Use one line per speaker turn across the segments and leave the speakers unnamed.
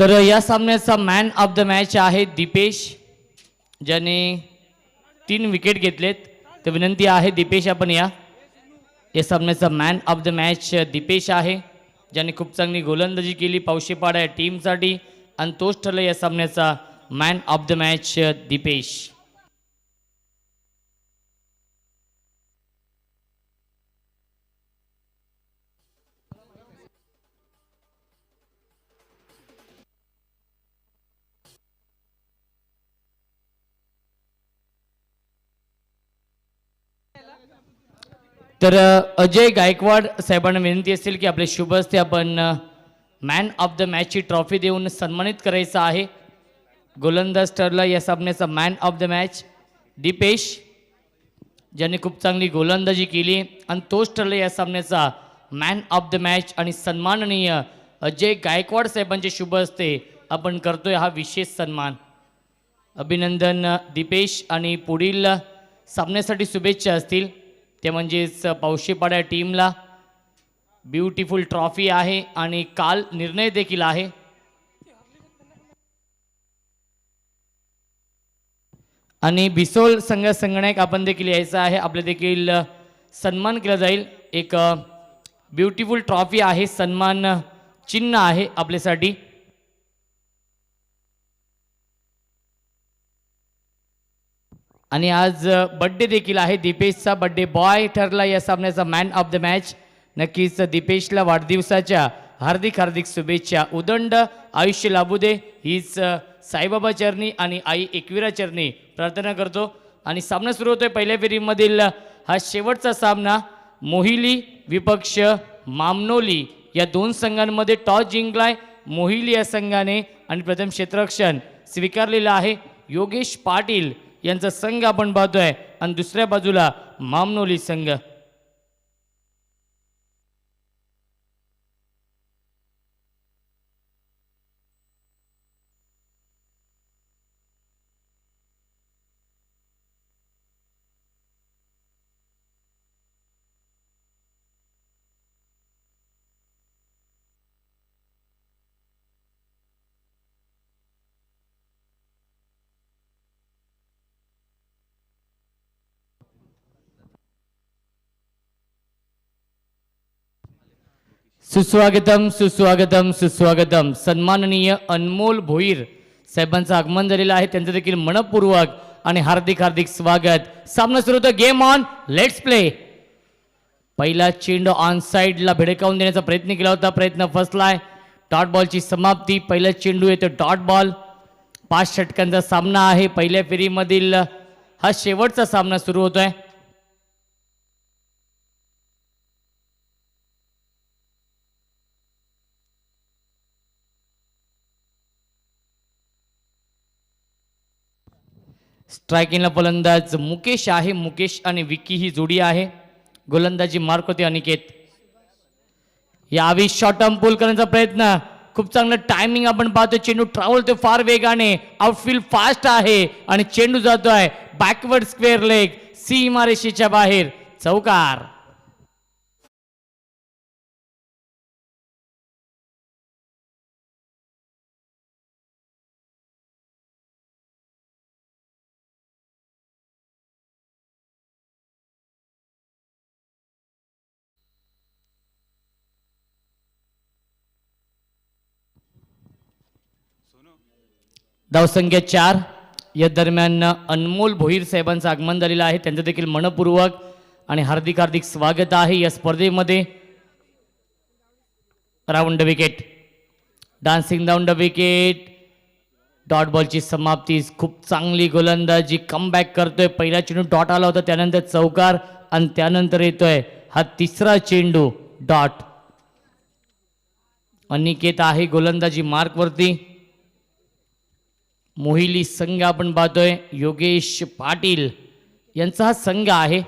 तर या सामन्याचा मॅन ऑफ द मॅच आहे दीपेश, ज्याने 3 विकेट घेतलेत. तर विनंती आहे दीपेश आपण या सामन्याचा man of the match Dipesh आहे, ज्याने खूप चांगली गोलंदाजी केली पावशेपाडा या टीमसाठी आणि तोच ठरला या सामन्याचा man of the match Dipesh. तर अजय गायकवाड साहेबांना विनंती असेल की आपले शुभ हस्ते आपण मॅन ऑफ द मॅचची ट्रॉफी देऊन सन्मानित करायचं आहे. गोलंदाज ठरला या सामन्याचा man of the match Dipesh, ज्याने खूप चांगली गोलंदाजी केली आणि तोच ठरला या सामन्याचा मॅन ऑफ द मॅच. आणि सन्माननीय अजय गायकवाड साहेबांचे शुभ हस्ते आपण करतोय हा विशेष सन्मान. अभिनंदन दीपेश, आणि पुढील सामन्यासाठी शुभेच्छा असतील ते म्हणजेच पावशेपाडा टीमला ब्युटिफुल ट्रॉफी आहे आणि काल निर्णय देखील आहे. आणि बिसोल संघ संगणक आपण देखील यायचं आहे, आपले देखील सन्मान केला जाईल. एक ब्युटिफुल ट्रॉफी आहे, सन्मान चिन्ह आहे आपल्यासाठी. आणि आज बड्डे देखील आहे दीपेशचा. बड्डे बॉय ठरला या सामन्याचा मॅन ऑफ द मॅच. नक्कीच दीपेशला वाढदिवसाच्या हार्दिक हार्दिक शुभेच्छा. उदंड आयुष्य लाभू दे हीच साईबाबा चरणी आणि आई एकविरा चरणी प्रार्थना करतो. आणि सामना सुरू होतोय पहिल्या फेरीमधील हा शेवटचा सामना. मोहिली विपक्ष मामनोली या दोन संघांमध्ये टॉस जिंकलाय मोहिली या संघाने आणि प्रथम क्षेत्ररक्षण स्वीकारलेलं आहे. योगेश पाटील यांचा संघ आपण पाहतोय आणि दुसऱ्या बाजूला मामनोली संघ. सुस्वागतम सुस्वागतम सुस्वागतम. सन्माननीय अनमोल भोईर साहेबांचं आगमन झालेलं आहे, त्यांचं देखील मनपूर्वक आणि हार्दिक हार्दिक स्वागत. सामना सुरू होतो. Game on, let's play. पहिला चेंडू ऑन साइडला भिडकावून देण्याचा प्रयत्न केला होता, प्रयत्न फसलाय. डॉट बॉलची समाप्ती. पहिला चेंडू येतो डॉट बॉल. 5 षटकांचा सामना आहे. पहिल्या फेरीमधील हा शेवटचा सामना सुरू होतोय. स्ट्रायकिंगला फलंदाज मुकेश आहे. मुकेश आणि विकी ही जोडी आहे. गोलंदाजी मार्क होते अनिकेत. यावी शॉर्ट टर्म पूल करण्याचा प्रयत्न. खूप चांगलं टायमिंग आपण पाहतो. चेंडू ट्रॅव्हल होतो फार वेगाने. आउटफील्ड फास्ट आहे आणि चेंडू जातोय बॅकवर्ड स्क्वेअर लेग सीमारेषेच्या बाहेर. चौकार. धावसंख्या 4. या दरम्यान अनमोल भोईर साहेबांचं आगमन झालेलं आहे, त्यांचं देखील मनपूर्वक आणि हार्दिक हार्दिक स्वागत आहे या स्पर्धेमध्ये. Round wicket, dancing round wicket. Dot बॉलची समाप्ती. खूप चांगली गोलंदाजी, कमबॅक करतोय. पहिला चेंडू डॉट आला होता, त्यानंतर चौकार आणि त्यानंतर येतोय हा तिसरा चेंडू डॉट. अनिकेत आहे गोलंदाजी मार्कवरती. मोहिली संघ आपण पाहतोय. योगेश पाटील यांचा हा संघ आहे.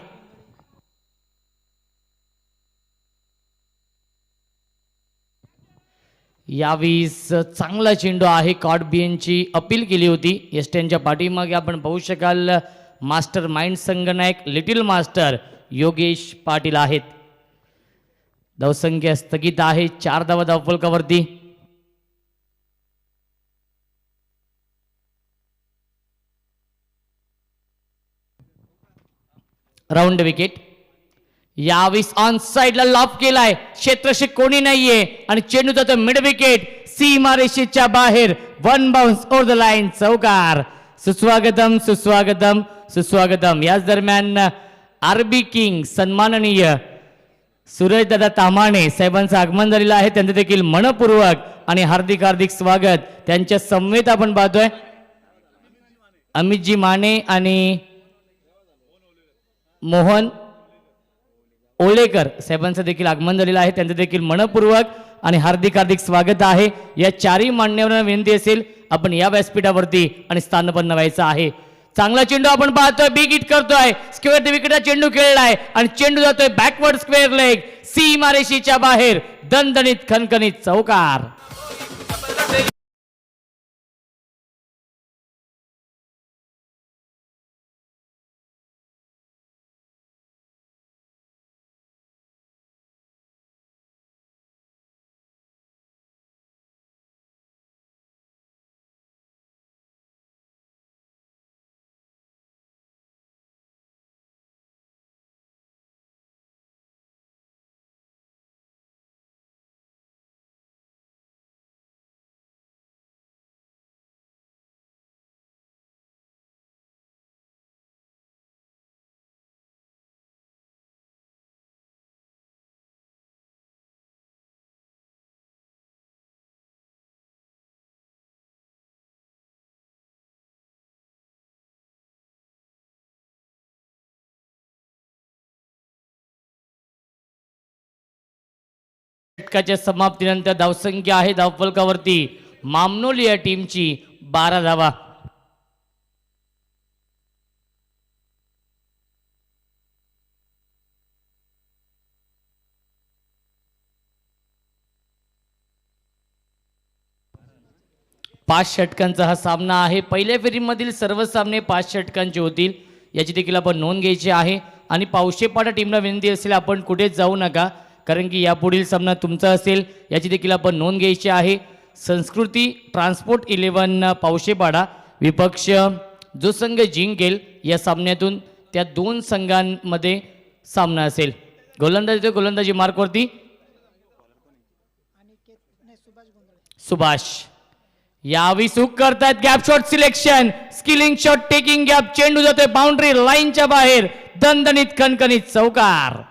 यावेळीस चांगला चेंडू आहे. कॉडबियनची अपील केली होती. एसटीएनच्या पाठीमागे आपण पाहू शकाल master mind Sangnayak little master Yogesh Patil आहेत. धावसंख्या स्थगित आहे. 4 धावा धावफलकावरती. Round wicket. यावेळेस ऑन साइडला लॉफ केलाय, क्षेत्ररक्षक कोणी नाहीये आणि चेंडू जातो मिड विकेट, सीमारेषेच्या बाहेर. One bounce over the line, चौकार. सुस्वागतम सुस्वागतम सुस्वागतम. याच दरम्यान आरबी किंग सन्माननीय सूरज दादा तामाणे साहेबांचं आगमन झालेलं आहे, त्यांचं देखील मनपूर्वक आणि हार्दिक हार्दिक स्वागत. त्यांच्या समवेत आपण पाहतोय अमितजी माने आणि मोहन ओलेकर साहेबांचं देखील आगमन झालेलं आहे, त्यांचं देखील मनपूर्वक आणि हार्दिक हार्दिक स्वागत आहे. या चारही मान्यवरांना विनंती असेल आपण या व्यासपीठावरती आणि स्थानपन्न व्हायचं आहे. चांगला चेंडू आपण पाहतोय, बिग हिट करतोय, स्क्वेअर विकेटचा चेंडू खेळलाय आणि चेंडू जातोय बॅकवर्ड स्क्वेअर लेग, सीमारेषेच्या बाहेर. दणदणीत खणखणीत चौकार. षटकाच्या समाप्तीनंतर धावसंख्या आहे धावफलकावरती मामनोली या टीमची 12 धावा. पाच षटकांचा हा सामना आहे. पहिल्या फेरीमधील सर्व सामने 5 षटकांचे होतील, याची देखील आपण नोंद घ्यायची आहे. आणि पावशेपाडा टीमला विनंती असेल आपण कुठेच जाऊ नका, कारण की यापुढील सामना तुमचा असेल, याची देखील आपण नोंद घ्यायची आहे. संस्कृती ट्रान्सपोर्ट 11 पावशेपाडा विपक्ष जो संघ जिंकेल या सामन्यातून त्या 2 संघांमध्ये सामना असेल. गोलंदाजी गोलंदाजी मार्कवरती सुभाष. यावेळी सुख करतायत gap shot selection, skilling shot taking gap, चेंडू जातोय बाउंड्री लाईनच्या बाहेर. दणदणीत खणखणीत चौकार.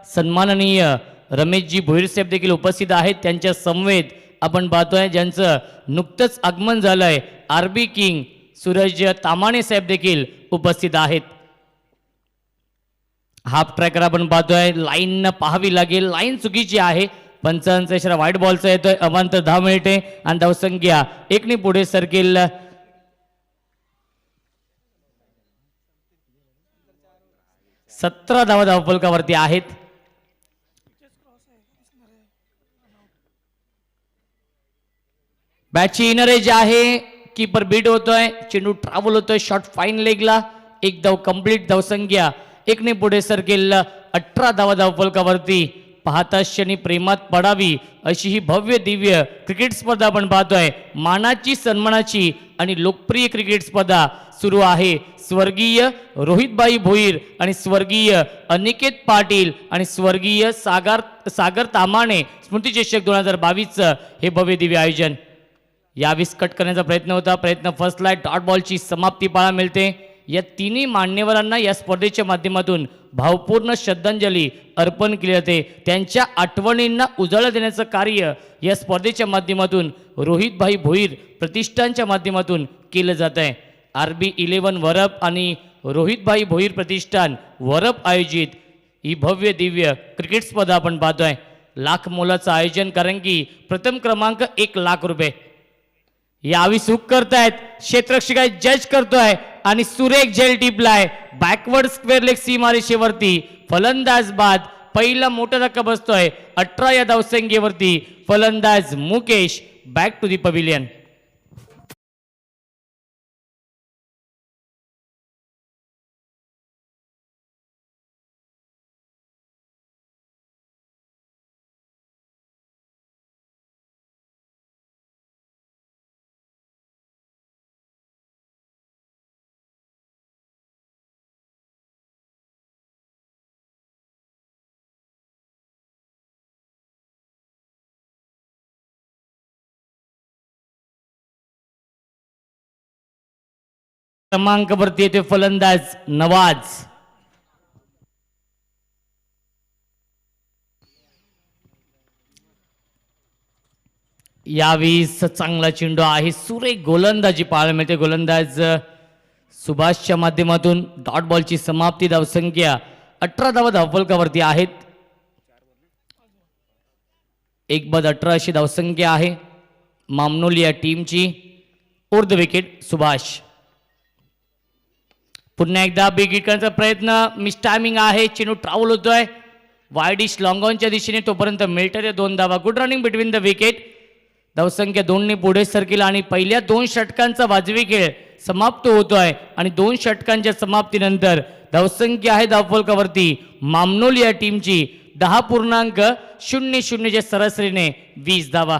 सन्माननीय रमेशजी भोईर साहेब देखील उपस्थित आहेत. त्यांच्या समवेत आपण पाहतोय ज्यांचं नुकतंच आगमन झालंय आरबी किंग सूरज तामाणे साहेब देखील उपस्थित आहेत. हाफ ट्रॅकर आपण पाहतोय, लाईन पाहावी लागेल, लाईन चुकीची आहे. पंचांचा इशारा व्हाईट बॉलचा येतोय. अवांतर 10 मिनिटे आणि धावसंख्या 1 पुढे सरकेल. 17 धावा धावफलकावरती आहेत. बॅटची इनर एज आहे, कीपर बीट होतोय, चेंडू ट्रॅव्हल होतोय शॉट फाईन लेगला. 1 धाव कंप्लीट, धावसंख्या 1 पुढे सरकेल. 18 धावा धावफलकावरती. पाहता क्षणी प्रेमात पडावी अशी ही भव्य दिव्य क्रिकेट स्पर्धा आपण पाहतोय. मानाची सन्मानाची आणि लोकप्रिय क्रिकेट स्पर्धा सुरू आहे. स्वर्गीय रोहितभाई भोईर आणि स्वर्गीय अनिकेत पाटील आणि स्वर्गीय सागर तामाणे स्मृतिचषक 2022 हे भव्य दिव्य आयोजन. यावेळेस कट करण्याचा प्रयत्न होता, प्रयत्न फसलाय. डॉट बॉलची समाप्ती पाहायला मिळते. या तिन्ही मान्यवरांना या स्पर्धेच्या माध्यमातून भावपूर्ण श्रद्धांजली अर्पण केली जाते. त्यांच्या आठवणींना उजाळा देण्याचं कार्य या स्पर्धेच्या माध्यमातून रोहितभाई भोईर प्रतिष्ठानच्या माध्यमातून केलं जात आहे. आरबी 11 वरप आणि रोहितभाई भोईर प्रतिष्ठान वरप आयोजित ही भव्य दिव्य क्रिकेट स्पर्धा आपण पाहतोय. लाख मोलाचं आयोजन, कारण की प्रथम क्रमांक 1 लाख रुपये. यावी सुख करतायत क्षेत्ररक्षक जज करतोय आणि सुरेख झेल टिपलाय बॅकवर्ड स्क्वेअर लेग सीमारेषेवरती फलंदाज बाद पहिला मोठा धक्का बसतोय 18 या धावसंख्येवरती फलंदाज Mukesh back to the pavilion. क्रमांकावरती येते फलंदाज नवाज. यावेळीस चांगला चेंडू आहे सुरेख गोलंदाजी पाहायला मिळते. गोलंदाज सुभाषच्या माध्यमातून डॉट बॉलची समाप्ती. धावसंख्या 18 धावा धावफलकावरती आहेत. 1/18 अशी धावसंख्या आहे मामनोली या टीमची. ओर द विकेट सुभाष. पुन्हा एकदा बिग हिट करण्याचा प्रयत्न मिस टायमिंग आहे. चेंडू ट्रॅव्हल होतोय वाईडिश लॉंग ऑनच्या दिशेने तोपर्यंत मिळतात 2 धावा. Good running between the wicket. धावसंख्या 2ने पुढे सरकेल आणि पहिल्या 2 षटकांचा वाजवी खेळ समाप्त होतोय आणि 2 षटकांच्या समाप्तीनंतर धावसंख्या आहे धावफलकावरती मामनोली या टीमची 10.00 च्या सरासरीने 20 धावा.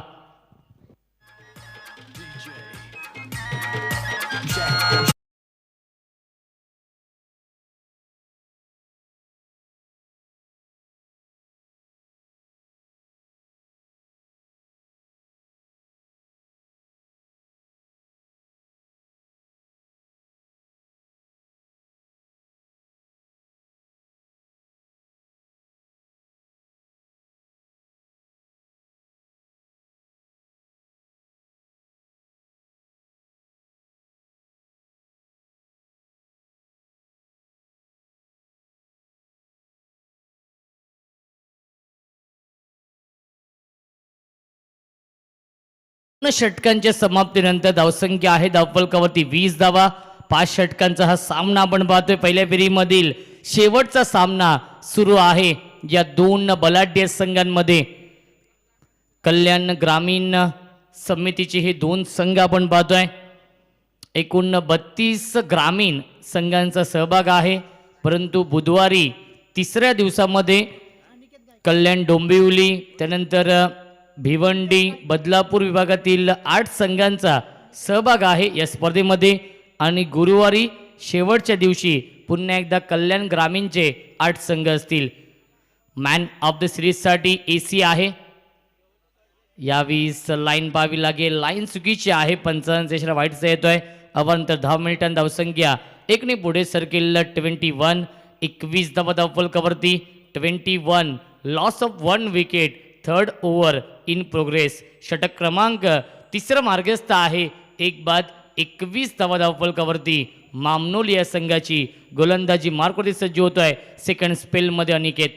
षटकांच्या समाप्तीनंतर धावसंख्या आहे धावफलकावरती 20 धावा. 5 षटकांचा हा सामना आपण पाहतोय. पहिल्या फेरीमधील शेवटचा सामना सुरू आहे या 2 बलाढ्य संघांमध्ये. कल्याण ग्रामीण समितीचे हे 2 संघ आपण पाहतोय. एकूण 32 ग्रामीण संघांचा सहभाग आहे. परंतु बुधवारी 3ऱ्या दिवसामध्ये कल्याण डोंबिवली त्यानंतर भिवंडी बदलापूर विभागातील 8 संघांचा सहभाग आहे या स्पर्धेमध्ये आणि गुरुवारी शेवटच्या दिवशी पुन्हा एकदा कल्याण ग्रामीणचे 8 संघ असतील. मॅन ऑफ द सिरीजसाठी AC आहे. यावेळीस लाईन पाहावी लागेल. लाईन चुकीची आहे. पंचांचा इशारा वाईटचा येतोय. अवांतर 10 मिनिटांत धावसंख्या 1ने पुढे सरकेल 21. 21 धावा धावफलकावरती 21. Loss of 1 wicket. 3rd over in progress. षटक क्रमांक 3 मार्गस्थ आहे. 1/21 धावा धावफलकावरती मामनोली या संघाची गोलंदाजी मार्कवरती सज्ज होतोय. सेकंड स्पेलमध्ये अनिकेत.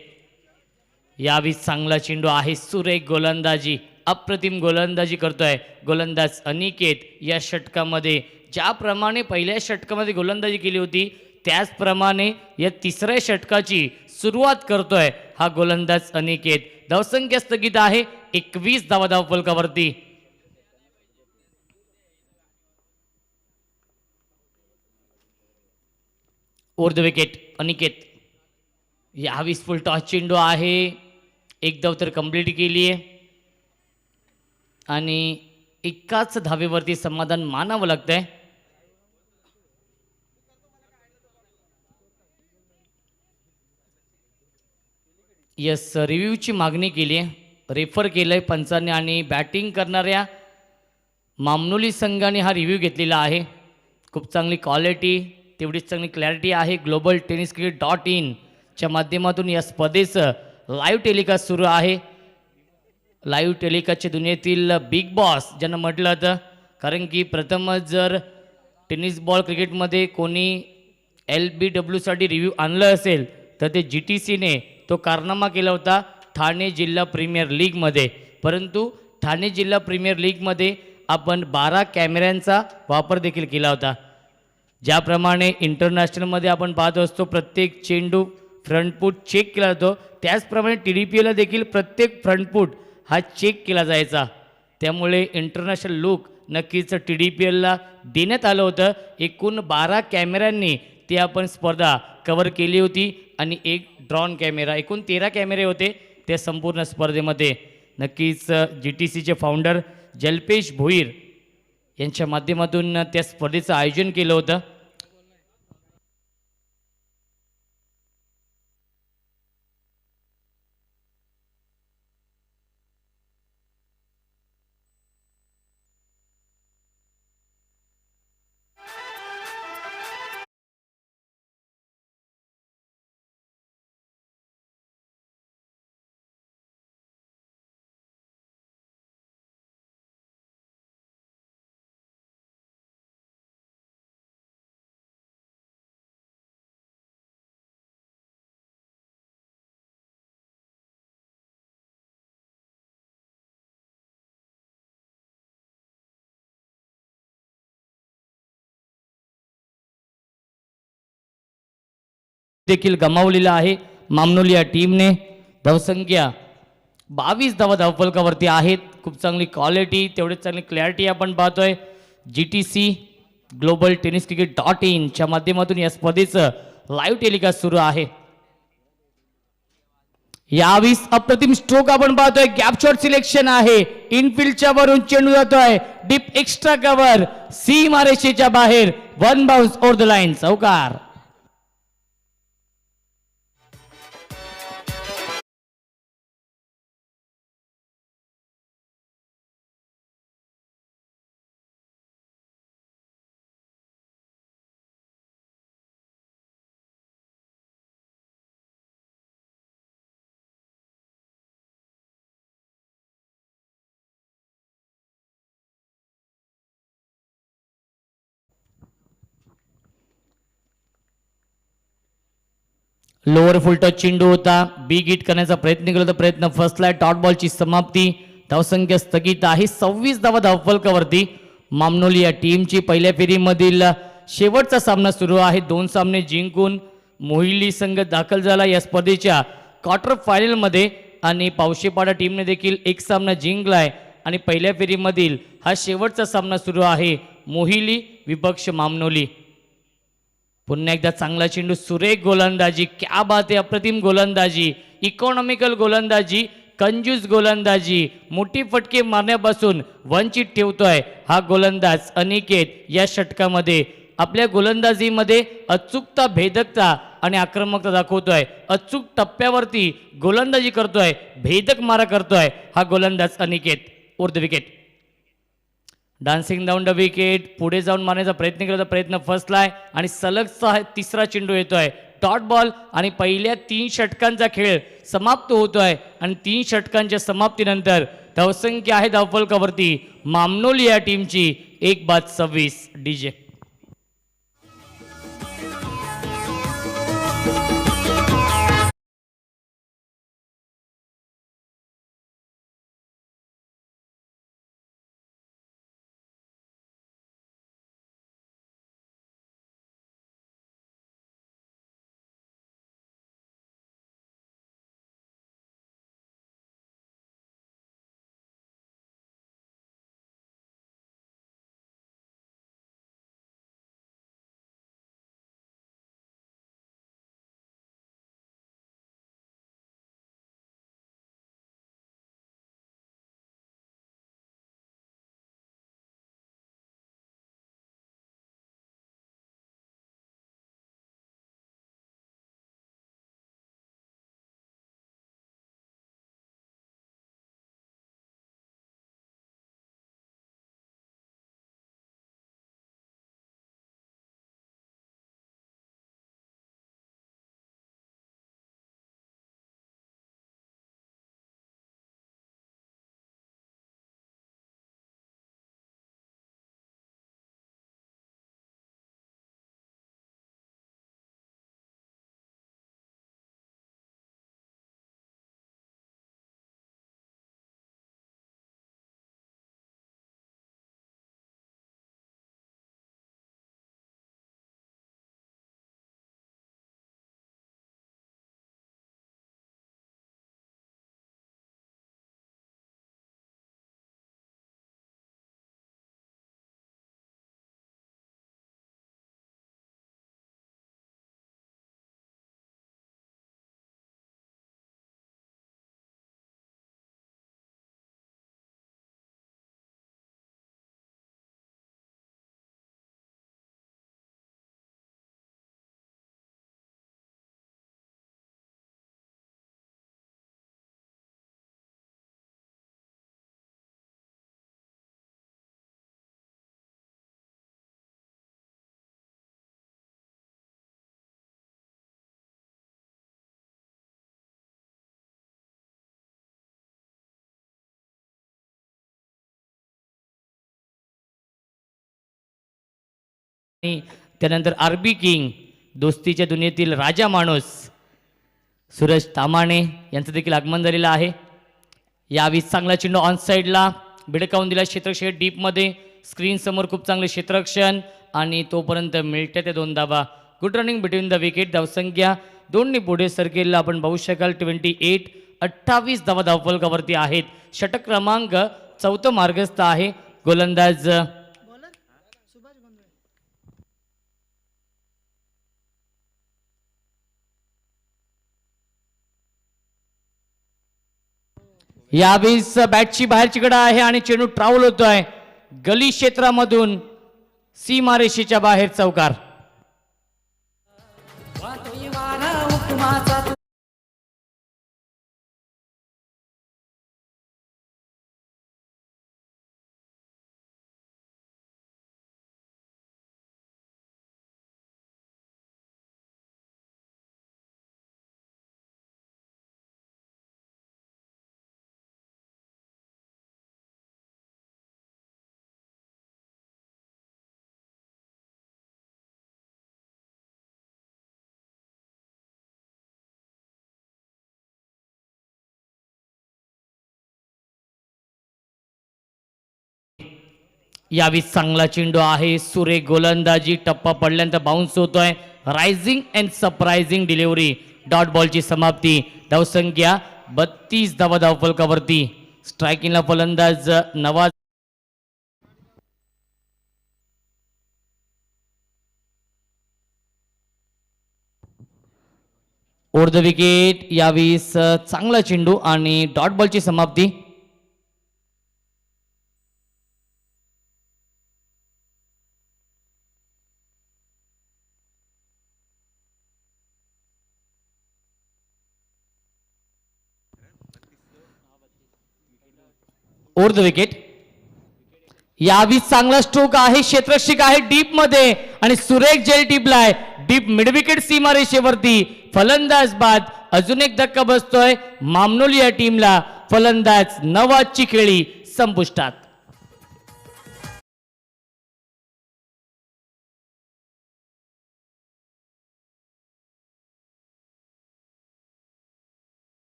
यावेळी चांगला चेंडू आहे. सुरेख गोलंदाजी अप्रतिम गोलंदाजी करतोय गोलंदाज अनिकेत. या षटकामध्ये ज्याप्रमाणे पहिल्या षटकामध्ये गोलंदाजी केली होती त्याचप्रमाणे या 3ऱ्या षटकाची सुरुवात करतोय हा गोलंदाज अनिकेत. धावसंख्या स्थगित आहे 21 धावा धावफलकावरती. Over the wicket Aniket. यावेळी फुल टॉस चेंडू आहे. 1 धाव तर कंप्लीट केली आहे आणि एकाच धावेवरती समाधान मानावं लागतंय. यस रिव्ह्यूची मागणी केली आहे. रेफर केलंय पंचांनी आणि बॅटिंग करणाऱ्या मामनोली संघाने हा रिव्ह्यू घेतलेला आहे. खूप चांगली क्वालिटी तेवढीच चांगली क्लॅरिटी आहे. ग्लोबल टेनिस क्रिकेट.in च्या माध्यमातून या स्पर्धेचं लाईव्ह टेलिकास्ट सुरू आहे. लाईव्ह टेलिकास्टच्या दुनियेतील बिग बॉस ज्यांना म्हटलं जातं, कारण की प्रथमच जर टेनिस बॉल क्रिकेटमध्ये कोणी LBWसाठी रिव्ह्यू आणलं असेल तर ते GTCने तो कारनामा केला होता ठाणे जिल्हा प्रीमियर लीगमध्ये. परंतु ठाणे जिल्हा प्रीमियर लीगमध्ये आपण 12 कॅमेऱ्यांचा वापर देखील केला होता. ज्याप्रमाणे इंटरनॅशनलमध्ये आपण पाहत असतो प्रत्येक चेंडू फ्रंटफूट चेक केला जातो, त्याचप्रमाणे TDPला देखील प्रत्येक फ्रंटफूट हा चेक केला जायचा. त्यामुळे इंटरनॅशनल लुक नक्कीच TDPLला देण्यात आलं होतं. एकूण 12 कॅमेऱ्यांनी ती आपण स्पर्धा कव्हर केली होती आणि एक ड्रॉन कॅमेरा, एकूण 13 कॅमेरे होते त्या संपूर्ण स्पर्धेमध्ये. नक्कीच GTCचे फाउंडर जल्पेश भोईर यांच्या माध्यमातून त्या स्पर्धेचं आयोजन केलं होतं. देखील गमावलेला आहे मामनोली या टीमने. धावसंख्या 22 धावा धावफलकावरती आहेत. खूप चांगली क्वालिटी, तेवढीच चांगली क्लॅरिटी आपण पाहतोय. GTC ग्लोबल टेनिस क्रिकेट च्या माध्यमातून या स्पर्धेचं लाईव्ह टेलिकास्ट सुरू आहे. यावीस अप्रतिम स्ट्रोक आपण पाहतोय. गॅप शॉट सिलेक्शन आहे. इनफिल्डच्या वरून चेंडू जातोय डीप एक्स्ट्रा कव्हर, सीमारेषेच्या बाहेर, one bounce over the line, चौकार. लोअर फुल टच चेंडू होता. बिग हिट करण्याचा प्रयत्न केला होता. प्रयत्न फसलाय. डॉट बॉलची समाप्ती. धावसंख्या स्थगित आहे. 26 धावा धावफलकावरती. मामनोली या टीमची पहिल्या फेरीमधील शेवटचा सामना सुरू आहे. 2 सामने जिंकून मोहिली संघ दाखल झाला या स्पर्धेच्या क्वार्टर फायनलमध्ये आणि पावशेपाडा टीमने देखील एक सामना जिंकलाय आणि पहिल्या फेरीमधील हा शेवटचा सामना सुरू आहे. मोहिली विपक्ष मामनोली. पुन्हा एकदा चांगला चेंडू, सुरेख गोलंदाजी, क्या बात आहे, अप्रतिम गोलंदाजी, इकॉनॉमिकल गोलंदाजी, कंजूस गोलंदाजी, मोठी फटके मारण्यापासून वंचित ठेवतोय हा गोलंदाज अनिकेत. या षटकामध्ये आपल्या गोलंदाजीमध्ये अचूकता, भेदकता आणि आक्रमकता दाखवतोय. अचूक टप्प्यावरती गोलंदाजी करतोय, भेदक मारा करतोय हा गोलंदाज Aniket. Over the wicket. Dancing down the wicket. पुढे जाऊन मारण्याचा प्रयत्न केला, प्रयत्न फसलाय आणि सलगचा तिसरा चेंडू येतोय. डॉट बॉल आणि पहिल्या 3 षटकांचा खेळ समाप्त होतोय आणि 3 षटकांच्या समाप्तीनंतर धावसंख्या आहे धावफलकावरती मामनोली या टीमची 1-26. DJ आणि त्यानंतर आरबी किंग दोस्तीच्या दुनियेतील राजा माणूस सूरज तामाणे यांचं देखील आगमन झालेलं आहे. यावेळी चांगला चेंडू ऑन साईडला भिडकावून दिला क्षेत्रक्षण डीपमध्ये. स्क्रीन समोर खूप चांगले क्षेत्ररक्षण आणि तोपर्यंत मिळते ते 2 धावा. Good running between the wicket. धावसंख्या 2 पुढे सरकेलला आपण पाहू शकाल. 28 धावा धावफलकावरती आहेत. षटक क्रमांक 4 मार्गस्थ आहे. गोलंदाज यावेळी बॅटची बाहेरची कडा आहे आणि चेंडू ट्राव्हल होतोय गली क्षेत्रामधून सीमारेषेच्या बाहेर. चौकार. यावेळी चांगला चेंडू आहे. सुरेख गोलंदाजी. टप्पा पडल्यानंतर बाउन्स होतोय. Rising and surprising delivery. Dot बॉलची समाप्ती. धावसंख्या 32 धावा धावफलकावरती. स्ट्रायकिंगला फलंदाज नवाज. Over the wicket. यावेळी चांगला चेंडू आणि डॉट बॉलची समाप्ती. Over the wicket. यावी चांगला स्ट्रोक आहे. क्षेत्ररक्षक आहे डीप मध्ये आणि सुरेख जेल टिपलाय डीप मिड विकेट सीमारेषेवरती. फलंदाज बाद. अजून एक धक्का बसतोय मामनोली या टीमला. फलंदाज नवाजची खेळी संपुष्टात.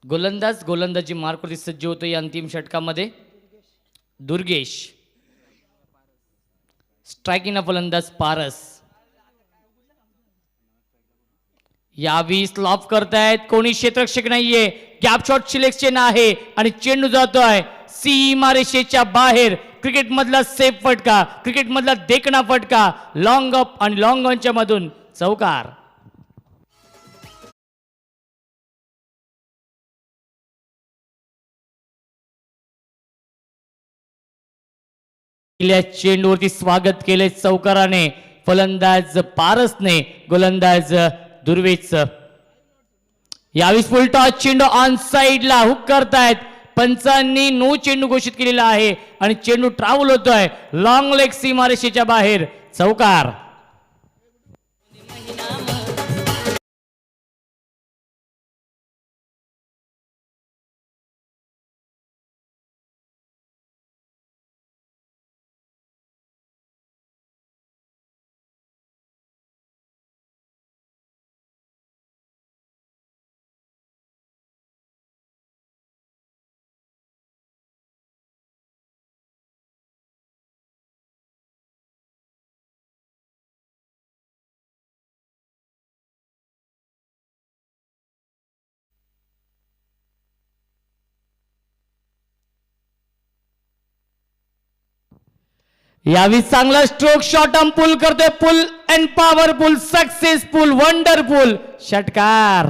गोलंदाजी मार्कवरती सज्ज होतो या अंतिम षटकामध्ये. दुर्गेश. स्ट्रायकिंगला फलंदाज पारस. यावी स्लॉप करतायत. कोणी क्षेत्ररक्षक नाहीये. गॅप शॉट सिलेक्शन आहे आणि चेंडू जातोय सीमारेषेच्या बाहेर. क्रिकेट मधला सेफ फटका. क्रिकेट मधला देखणा फटका. लॉंग अप आणि लॉंग ऑनच्या मधून चौकार. या चेंडूवरती स्वागत केले चौकाराने फलंदाज पारसने गोलंदाज दुर्वेच यावेळी फुल टॉस चेंडू ऑन साइडला हुक करतायत पंचांनी नो चेंडू घोषित केलेला आहे आणि चेंडू ट्रॅव्हल होतोय लॉंग लेग सीमारेषेच्या बाहेर चौकार यावी चांगला स्ट्रोक शॉट पुल करतोय पुल अँड पॉवरफुल सक्सेसफुल वंडरफुल षटकार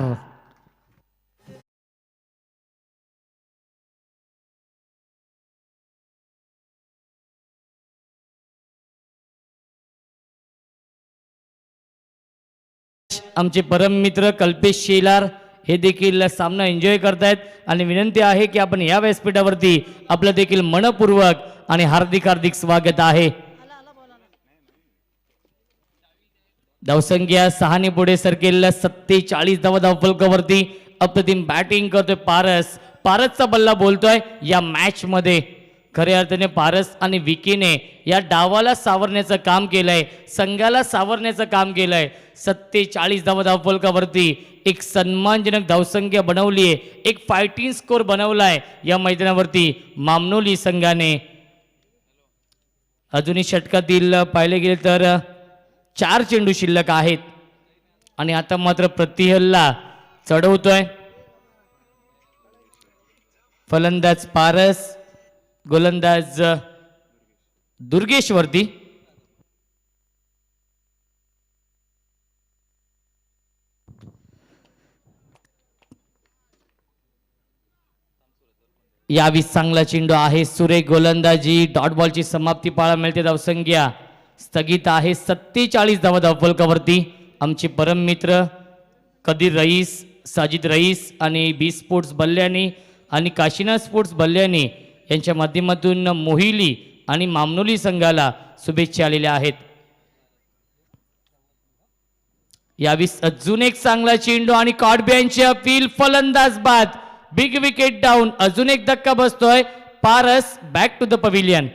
आमचे परम मित्र कल्पेश शेलार हे देखील सामना एन्जॉय करतायत आणि विनंती आहे की आपण या व्यासपीठावरती आपलं देखील मनपूर्वक आणि हार्दिक हार्दिक स्वागत आहे धावसंख्या 6 ने पुढे सरकेल 47 धावा धावफलकावरती अप्रतिम बॅटिंग करतोय पारसचा बल्ला बोलतोय या मॅच मध्ये खऱ्या अर्थाने पारस आणि विकीने या डावाला सावरण्याचं काम केलंय संघाला सावरण्याचं काम केलंय 47 धावा धावफलकावरती एक सन्मानजनक धावसंख्या बनवली आहे एक फायटिंग स्कोर बनवलाय या मैदानावरती मामनोली संघाने अजूनही षटकातील पाहिले गेले तर 4 चेंडू शिल्लक आहेत आणि आता मात्र प्रतिहल्ला चढवतोय फलंदाज पारस गोलंदाज दुर्गेशवरती यावी चांगला चेंडू आहे सुरेख गोलंदाजी डॉट बॉलची समाप्ती पाहायला मिळते धावसंख्या स्थगित आहे 47 धावा धावफलकावरती आमचे परम मित्र कदीर रईस साजिद रईस आणि बी स्पोर्ट्स बल्ल्यानी आणि काशीनाथ स्पोर्ट्स बल्ल्यानी यांच्या माध्यमातून मोहिली आणि मामनोली संघाला शुभेच्छा आलेल्या आहेत यावी अजून एक चांगला चेंडू आणि कॉडब्यांची अपील फलंदाज बाद बिग विकेट डाऊन अजून एक धक्का बसतोय Paras back to the pavilion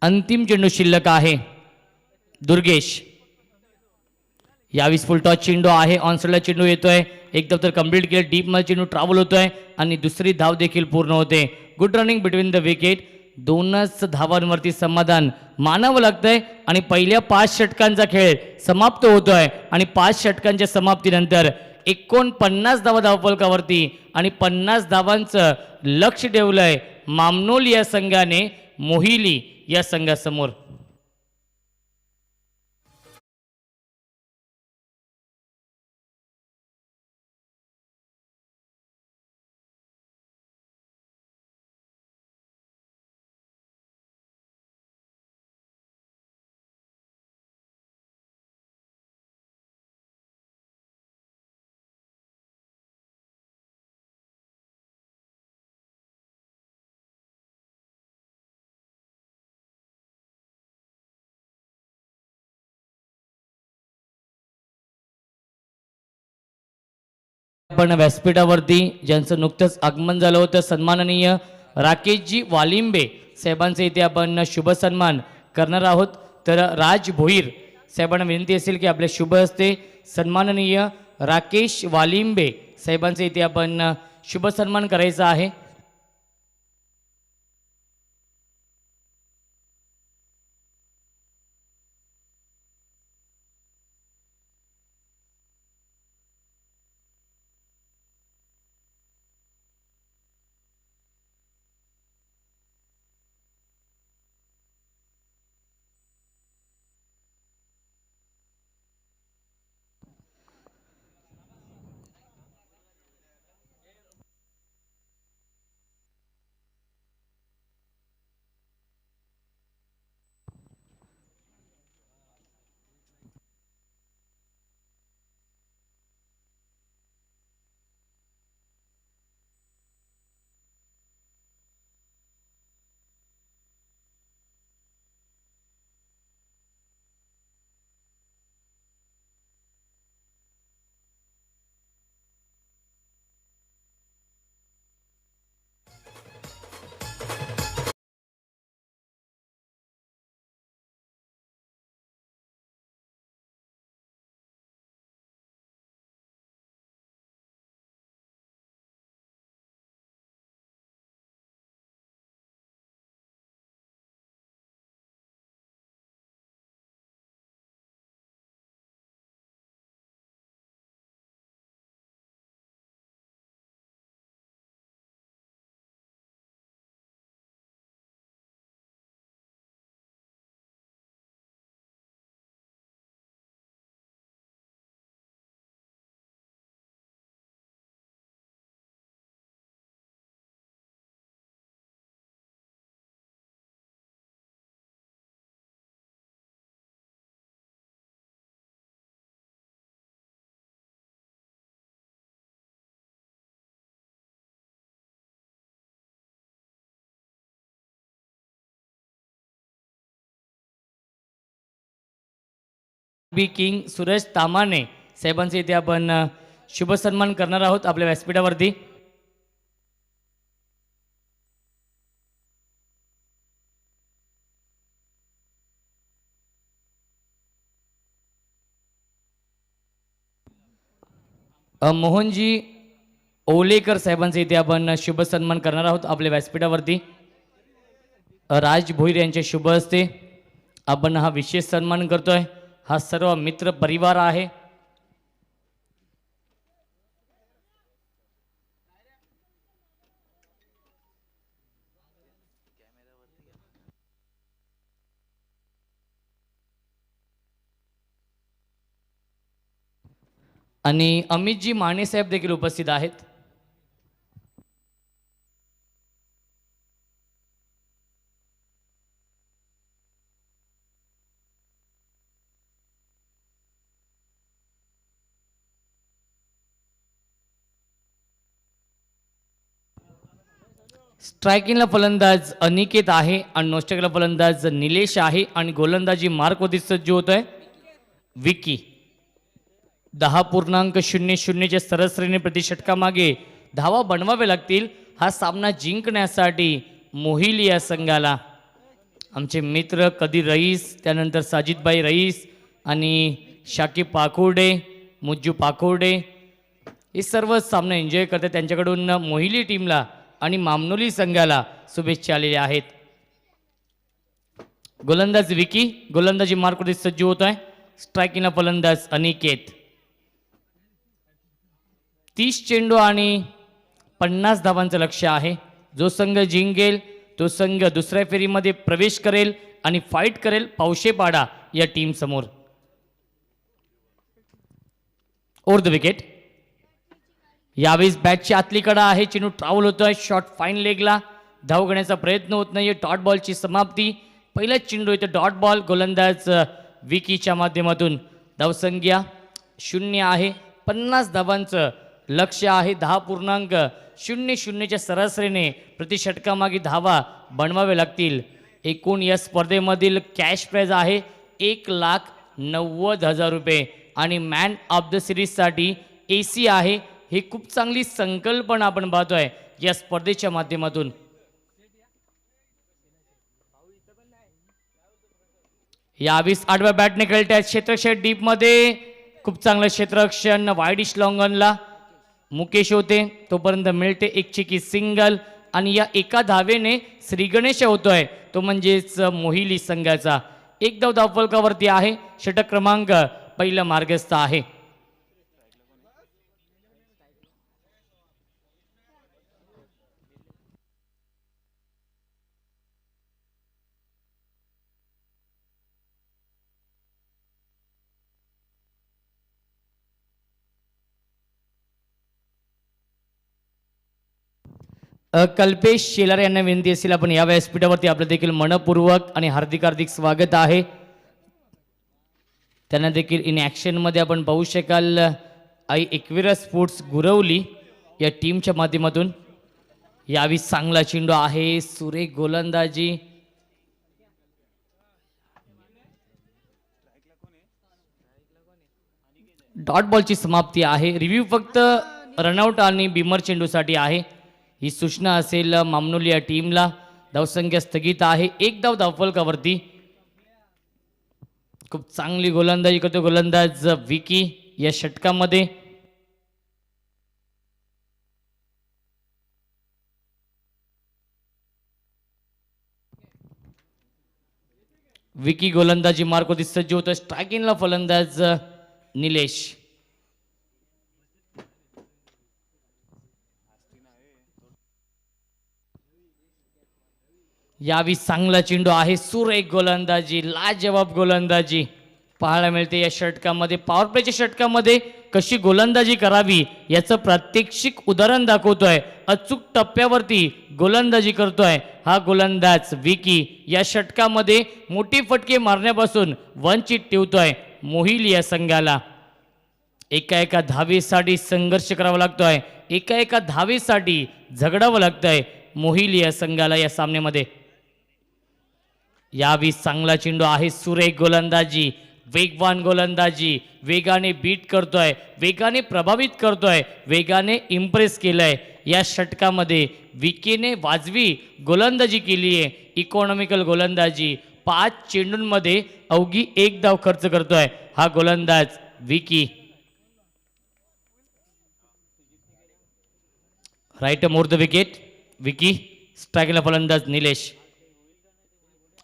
अंतिम चेंडू शिल्लक आहे दुर्गेश यावेळेस फुल टॉस चेंडू आहे, ऑनसाइडला चेंडू येतोय, एकदम तर कंप्लीट केलं, डीप मध्ये चेंडू ट्रॅव्हल होतोय आणि दुसरी धाव देखील पूर्ण होते. Good running between the wicket. दोनच धावांवरती समाधान मानावं लागतंय आणि पहिल्या 5 षटकांचा खेळ समाप्त होतोय आणि 5 षटकांच्या समाप्तीनंतर 49 धावा धावफलकावरती आणि 50 धावांचं लक्ष ठेवलंय मामनोल या संघाने मोहिली या संघासमोर. आपण व्यासपीठावरती ज्यांचं नुकतंच आगमन झालं होतं सन्माननीय राकेशजी वालिंबे साहेबांचे इथे आपण शुभ सन्मान करणार आहोत. तर राज भोईर साहेबांना विनंती असेल की आपल्या शुभ हस्ते सन्माननीय राकेश वालिंबे साहेबांचे इथे आपण शुभ सन्मान करायचा आहे. बी किंग सुरेश तामाने साहेबांचे इथे आपण शुभ सन्मान करणार आहोत आपल्या व्यासपीठावरती. मोहनजी ओलेकर साहेबांचे इथे आपण शुभ सन्मान करणार आहोत आपल्या व्यासपीठावरती. राज भोईर यांच्या शुभ हस्ते आपण हा विशेष सन्मान करतोय. हा सर्व मित्र परिवार आहे. आणि अमितजी माने साहेब देखील उपस्थित आहेत. स्ट्रायकिंगला फलंदाज अनिकेत आहे आणि नॉस्टॅकला फलंदाज निलेश आहे आणि गोलंदाजी मार्कवरती सज्ज होतोय विकी. 10.00च्या सरसरीने प्रतिषटकामागे धावा बनवावे लागतील हा सामना जिंकण्यासाठी मोहिली या संघाला. आमचे मित्र कदीर रईस, त्यानंतर साजिदभाई रईस आणि शाकिब पाखुर्डे, मुज्जू पाखुर्डे हे सर्व सामने एन्जॉय करते. त्यांच्याकडून मोहिली टीमला आणि मामनोली संघाला शुभेच्छा आलेल्या आहेत. गोलंदाज विकी गोलंदाजी मार्कवरती सज्ज होत आहे. स्ट्रायकिंगला फलंदाज अनिकेत. 30 चेंडू आणि 50 धावांचं लक्ष्य आहे. जो संघ जिंकेल तो संघ दुसऱ्या फेरीमध्ये प्रवेश करेल आणि फाईट करेल पावशेपाडा या टीम समोर. Over the wicket. यावेळेस बॅटची आतली कडा आहे. चेंडू ट्रॅव्हल होतोय. शॉट फाईन लेगला. धाव घेण्याचा प्रयत्न होत नाहीये. डॉट बॉलची समाप्ती. पहिला चेंडू इथं डॉट बॉल. गोलंदाज विकीच्या माध्यमातून धावसंख्या 0 आहे. 50 धावांचं लक्ष्य आहे. 10.00च्या सरासरीने प्रति षटकामागे धावा बनवावे लागतील. एकूण या स्पर्धेमधील कॅश प्राइज आहे 1,90,000 रुपये आणि मॅन ऑफ द सिरीजसाठी AC आहे. ही खूप चांगली संकल्पना आपण पाहतोय या स्पर्धेच्या माध्यमातून. यावीस 8व्या बॅटने खेळत आहेत. क्षेत्ररक्षण डीप मध्ये खूप चांगलं क्षेत्ररक्षण. वाईडिश लॉंगनला मुकेश होते तोपर्यंत मिळते एक चिकी सिंगल आणि या एका धावेने श्रीगणेश होतोय तो म्हणजेच मोहिली संघाचा. एक धाव धावफलकावरती आहे. षटक क्रमांक पहिला मार्गस्थ आहे. कल्पेश शेलार यांना विनंती असेल आपण या व्यासपीठावरती आपलं देखील मनपूर्वक आणि हार्दिक हार्दिक स्वागत आहे. त्यांना देखील इन ॲक्शनमध्ये आपण पाहू शकाल. आई एकविरा स्पोर्ट्स गुरवली या टीमच्या माध्यमातून. यावी चांगला चेंडू आहे. सुरेख गोलंदाजी. डॉट बॉलची समाप्ती आहे. रिव्ह्यू फक्त रनआउट आणि बिमर चेंडूसाठी आहे. ही सूचना असेल मामनोली या टीमला. धावसंख्या स्थगित आहे. एक धाव धावफलकावरती. खूप चांगली गोलंदाजी करतो गोलंदाज विकी या षटकामध्ये. विकी गोलंदाजी मार्कवरती सज्ज होतं. स्ट्रायकिंगला फलंदाज निलेश. यावी चांगला चेंडू आहे. सुरेख गोलंदाजी. लाजवाब गोलंदाजी पाहायला मिळते या षटकामध्ये. पॉवर प्लेच्या षटकामध्ये कशी गोलंदाजी करावी याचं प्रात्यक्षिक उदाहरण दाखवतोय. अचूक टप्प्यावरती गोलंदाजी करतोय हा गोलंदाज विकी. या षटकामध्ये मोठी फटके मारण्यापासून वंचित ठेवतोय मोहिली या संघाला. एका धावेसाठी संघर्ष करावा लागतोय. एका धावेसाठी झगडावं लागतंय मोहिली या संघाला या सामन्यामध्ये. यावी चांगला चेंडू आहे. सुरेख गोलंदाजी. वेगवान गोलंदाजी. वेगाने बीट करतोय. वेगाने प्रभावित करतोय. वेगाने इम्प्रेस केलंय. या षटकामध्ये विकीने वाजवी गोलंदाजी केली आहे. इकॉनॉमिकल गोलंदाजी. 5 चेंडूंमध्ये अवघी 1 धाव खर्च करतोय हा गोलंदाज Vicky. Right more the wicket. Vicky. स्ट्रायकिंगला फलंदाज निलेश.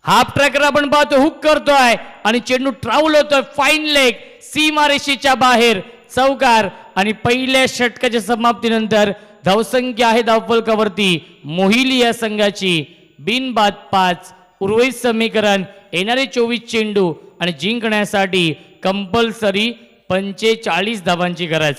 हाफ ट्रॅकर आपण पाहतो. हुक करतोय आणि चेंडू ट्राउल होतोय. Fine leg. सीमारेषेच्या बाहेर चौकार आणि पहिल्या षटकाच्या समाप्तीनंतर धावसंख्या आहे धावफलकावरती मोहिली या संघाची बिनबाद 5. उर्वरित समीकरण येणारे 24 चेंडू आणि जिंकण्यासाठी कंपल्सरी 45 धावांची गरज.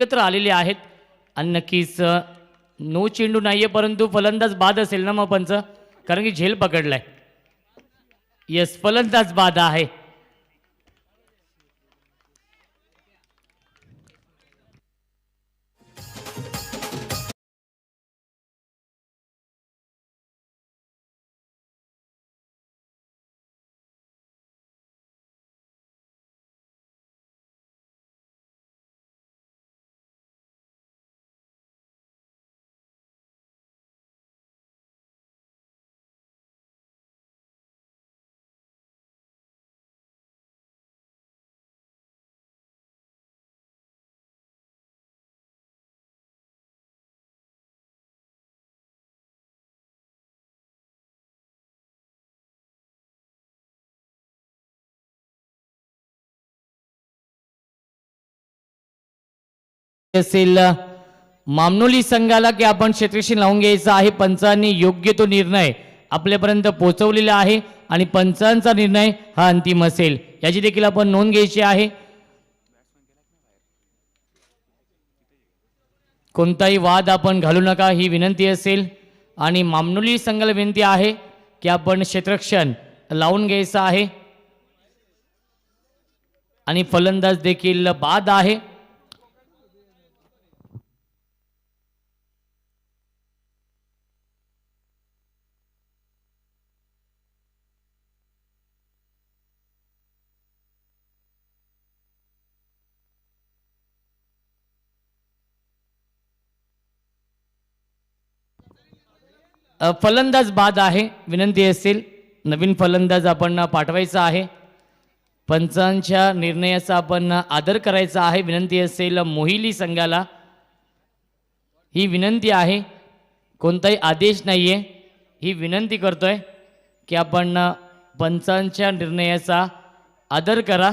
एकत्र आलेले आहेत आणि नक्कीच नो चेंडू नाहीये परंतु फलंदाज बाद असेल ना मग पंच, कारण की झेल पकडलाय. यस, फलंदाज बाद आहे. असेल मामनोली संघाला की आपण क्षेत्रक्षी लावून घ्यायचा आहे. पंचांनी योग्य तो निर्णय आपल्यापर्यंत पोहोचवलेला आहे आणि पंचांचा निर्णय हा अंतिम असेल याची देखील आपण नोंद घ्यायची आहे. कोणताही वाद आपण घालू नका ही विनंती असेल आणि मामनोली संघाला विनंती आहे की आपण क्षेत्ररक्षण लावून घ्यायचं आहे आणि फलंदाज देखील बाद आहे. फलंदाज बाद आहे. विनंती असेल नवीन फलंदाज आपण पाठवायचा आहे. पंचांच्या निर्णयाचा आपण आदर करायचा आहे. विनंती असेल मोहिली संघाला, ही विनंती आहे. कोणताही आदेश नाही आहे, ही विनंती करतोय की आपण पंचांच्या निर्णयाचा आदर करा.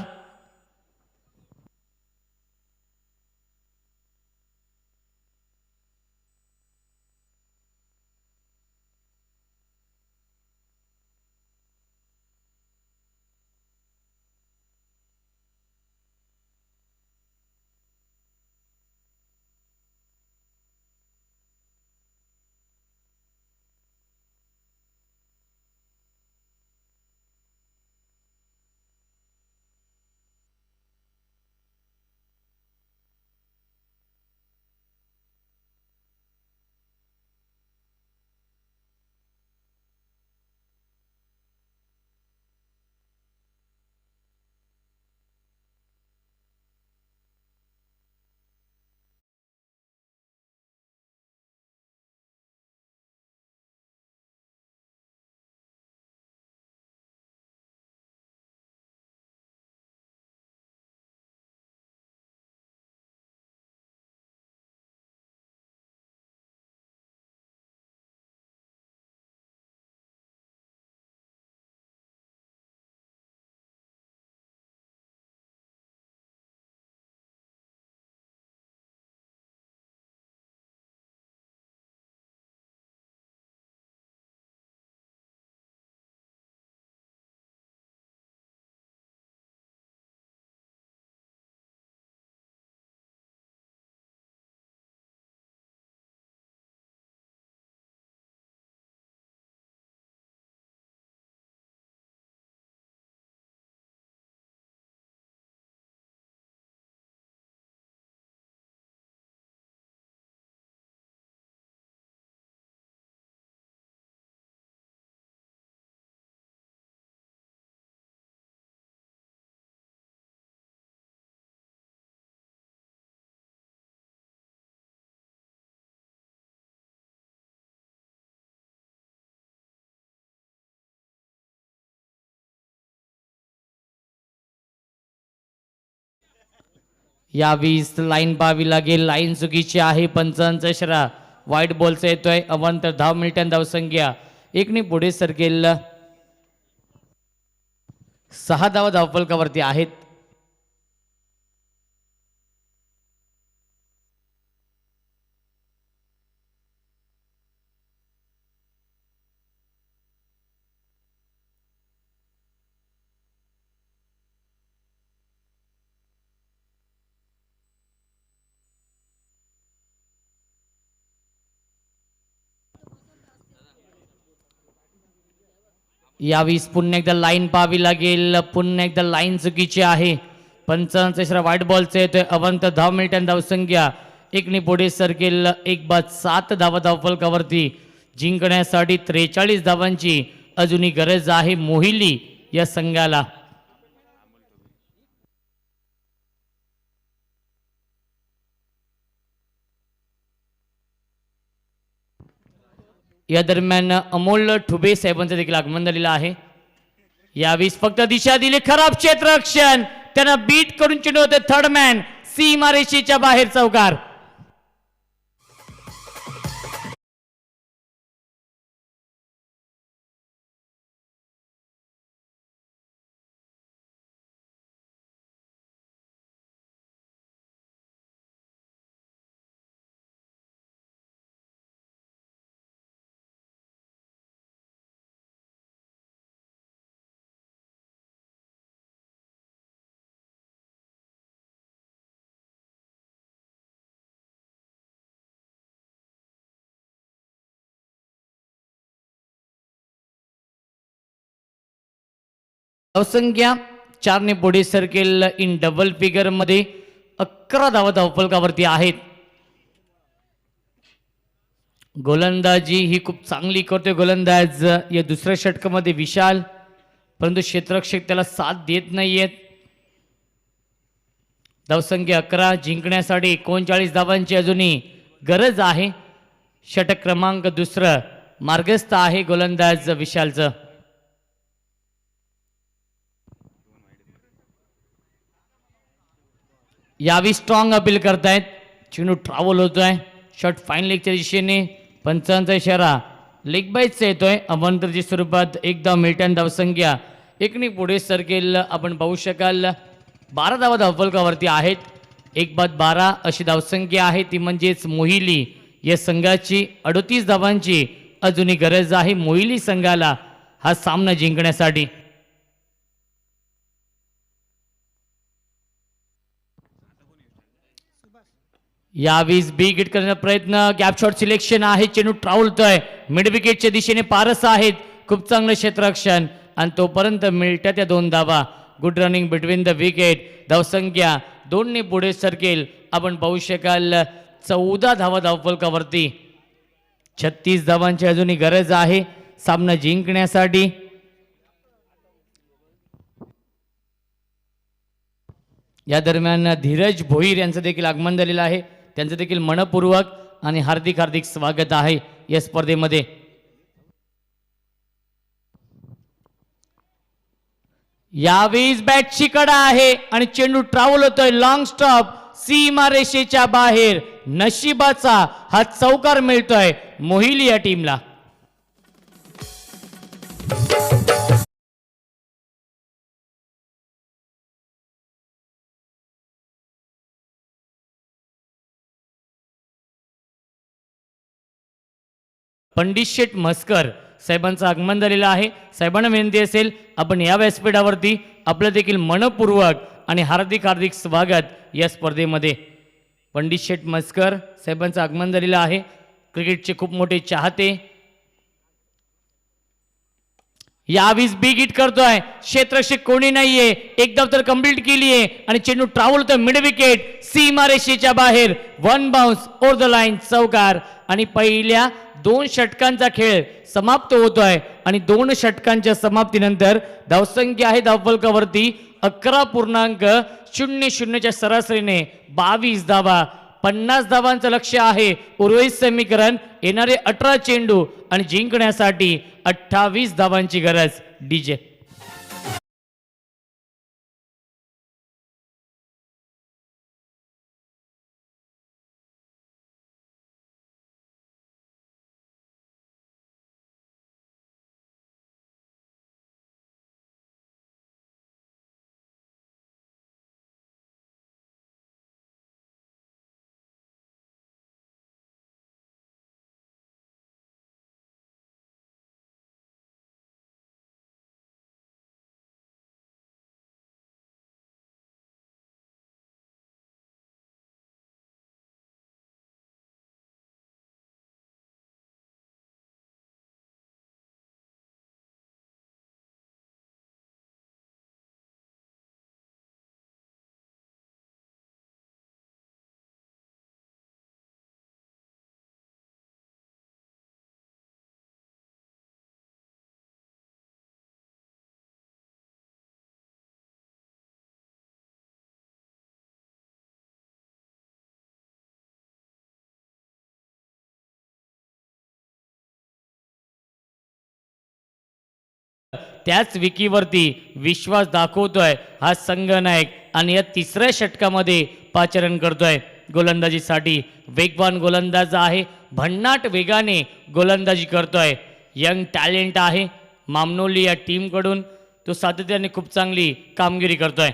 यावीस लाईन पाहावी लागेल. लाईन चुकीची आहे. पंचांचा इशारा वाईट बॉलचा येतोय. अवांतर 10 मिनिटां धावसंख्या एकने पुढे सरकेल. 6 धावा धावफलकावरती आहेत. यावेळेस पुन्हा एकदा लाईन पाहावी लागेल. पुन्हा एकदा लाईन चुकीची आहे. पंचांचा इशारा व्हाईट बॉलचा येतोय. अवंत धाव मिळते धावसंख्या एकने पुढे सरकेल. एक बाद 7 धावा धावफलकावरती. जिंकण्यासाठी 43 धावांची अजूनही गरज आहे मोहिली या संघाला. या दरम्यान अमोल ठुबे साहेबांचं देखील आगमन झालेलं आहे. यावेळेस फक्त दिशा दिली. खराब क्षेत्ररक्षण. त्यांना बीट करून चेंडू होते. थर्ड मॅन सीमारेषेच्या बाहेर चौकार. धावसंख्या 4 ने पुढे सरकेल. इन डबल फिगर मध्ये 11 धावा धावफलकावरती आहेत. गोलंदाजी ही खूप चांगली करतोय गोलंदाज या दुसऱ्या षटकामध्ये विशाल, परंतु क्षेत्ररक्षक त्याला साथ देत नाहीयेत. धावसंख्या 11. जिंकण्यासाठी 39 धावांची अजूनही गरज आहे. षटक क्रमांक दुसरं मार्गस्थ आहे गोलंदाज विशालचं. यावी स्ट्रॉंग अपील करतायत. चेंडू ट्रॅव्हल होतोय. शॉट फाईन लेगच्या दिशेने. पंचांचा इशारा लेग बाईटचा येतोय. अवंतरच्या स्वरूपात एकदा मिल्टन. धावसंख्या एकने पुढे सरकेल. आपण पाहू शकाल 12 धावा धावफलकावरती आहेत. एक बाद 12 अशी धावसंख्या आहे. ती म्हणजेच मोहिली या संघाची 38 धावांची अजूनही गरज आहे मोहिली संघाला हा सामना जिंकण्यासाठी. यावेळेस बी हिट करण्याचा प्रयत्न. गॅप शॉट सिलेक्शन आहे. चेंडू ट्राउलतोय. मिड विकेटच्या दिशेने पारस आहेत. खूप चांगलं क्षेत्ररक्षण आणि तोपर्यंत मिळत्या त्या 2 धावा. Good running between the wicket. धावसंख्या 2 ने पुढे सरकेल. आपण पाहू शकाल 14 धावा धावफलकावरती. 36 धावांची अजूनही गरज आहे सामना जिंकण्यासाठी. या दरम्यान धीरज भोईर यांचं देखील आगमन झालेलं आहे. त्यांचं देखील मनपूर्वक आणि हार्दिक हार्दिक स्वागत आहे या स्पर्धेमध्ये. यावेळेस बॅटची कडा आहे आणि चेंडू ट्रॅव्हल होतोय. लॉंग स्टॉप सीमारेषेच्या बाहेर. नशिबाचा हा चौकार मिळतोय मोहिली या टीमला. पंडित शेठ म्हसकर साहेबांचं आगमन झालेलं आहे. साहेबांना विनंती असेल आपण या व्यासपीठावरती आपलं देखील मनपूर्वक आणि हार्दिक हार्दिक स्वागत या स्पर्धेमध्ये. पंडित शेठ म्हसकर साहेबांचं आगमन झालेलं आहे. क्रिकेटचे खूप मोठे चाहते. यावीस बिग हिट करतोय. क्षेत्ररक्षक कोणी नाहीये. एकदा तर कंप्लीट केली आहे आणि चेंडू ट्रॅव्हल होतोय मिड विकेट सीमारेषेच्या बाहेर. 1 बाउन्स ओव्हर द लाईन चौकार. आणि पहिल्या 2 षटकांचा खेळ समाप्त होतोय आणि 2 षटकांच्या समाप्तीनंतर धावसंख्या आहे धावफलकावरती 11.00 च्या सरासरीने 22 धावा. 50 धावांचं लक्ष्य आहे. उर्वरित समीकरण येणारे 18 चेंडू आणि जिंकण्यासाठी 28 धावांची गरज. डीजे त्याच विकीवरती विश्वास दाखवतोय हा संघनायक आणि या तिसऱ्या षटकामध्ये पाचारण करतोय. गोलंदाजीसाठी वेगवान गोलंदाज आहे, भन्नाट वेगाने गोलंदाजी करतोय. यंग टॅलेंट आहे मामनोली या टीमकडून, तो सातत्याने खूप चांगली कामगिरी करतोय.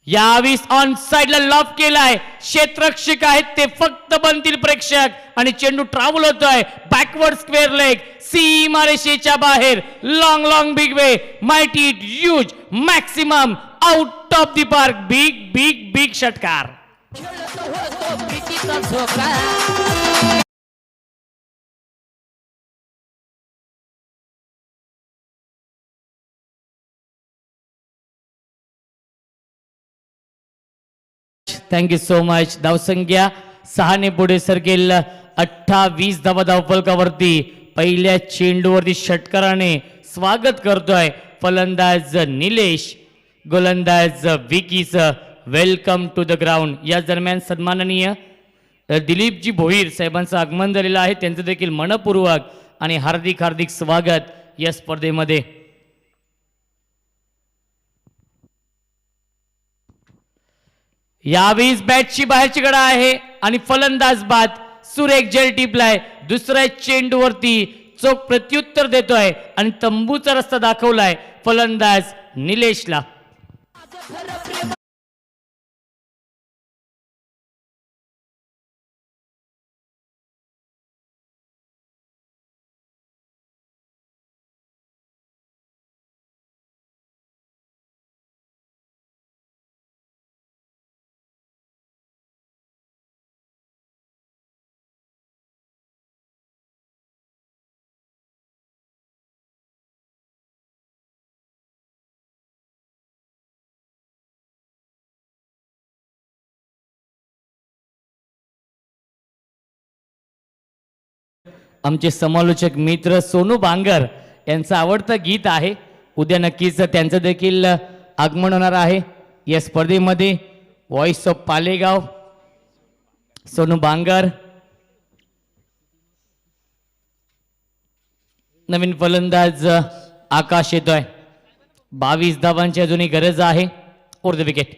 यावीस ऑन साइडला लॉफ केलाय, क्षेत्ररक्षक आहेत ते फक्त बनतील प्रेक्षक आणि चेंडू ट्रॅव्हल होतोय बॅकवर्ड स्क्वेअर लेग, सीमारेषेच्या बाहेर. Long long big way, mighty huge, maximum out of the park. Big big big षटकार. Thank you so much. धावसंख्या 6 ने पुढे सरकेल. 28 धावा धावफलकावरती. पहिल्या चेंडूवरती षटकाराने स्वागत करतोय फलंदाज निलेश, गोलंदाज विकीच. Welcome to the ground. या दरम्यान सन्माननीय दिलीपजी भोईर साहेबांचं आगमन झालेलं आहे, त्यांचं देखील मनपूर्वक आणि हार्दिक हार्दिक स्वागत या स्पर्धेमध्ये. यावेळी बॅटची बाहेरची कडा आहे आणि फलंदाज बाद. सुरेख जल टिपलाय. दुसऱ्या चेंडूवरती चोख प्रत्युत्तर देतोय आणि तंबूचा रस्ता दाखवलाय फलंदाज निलेशला. आमचे समालोचक मित्र सोनू बांगर यांचं आवडतं गीत आहे. उद्या नक्कीच त्यांचं देखील आगमन होणार आहे या स्पर्धेमध्ये. Voice of Palegaon, Sonu Bangar. नवीन फलंदाज आकाश येतोय. 22 धावांची अजूनही गरज आहे फॉर द विकेट.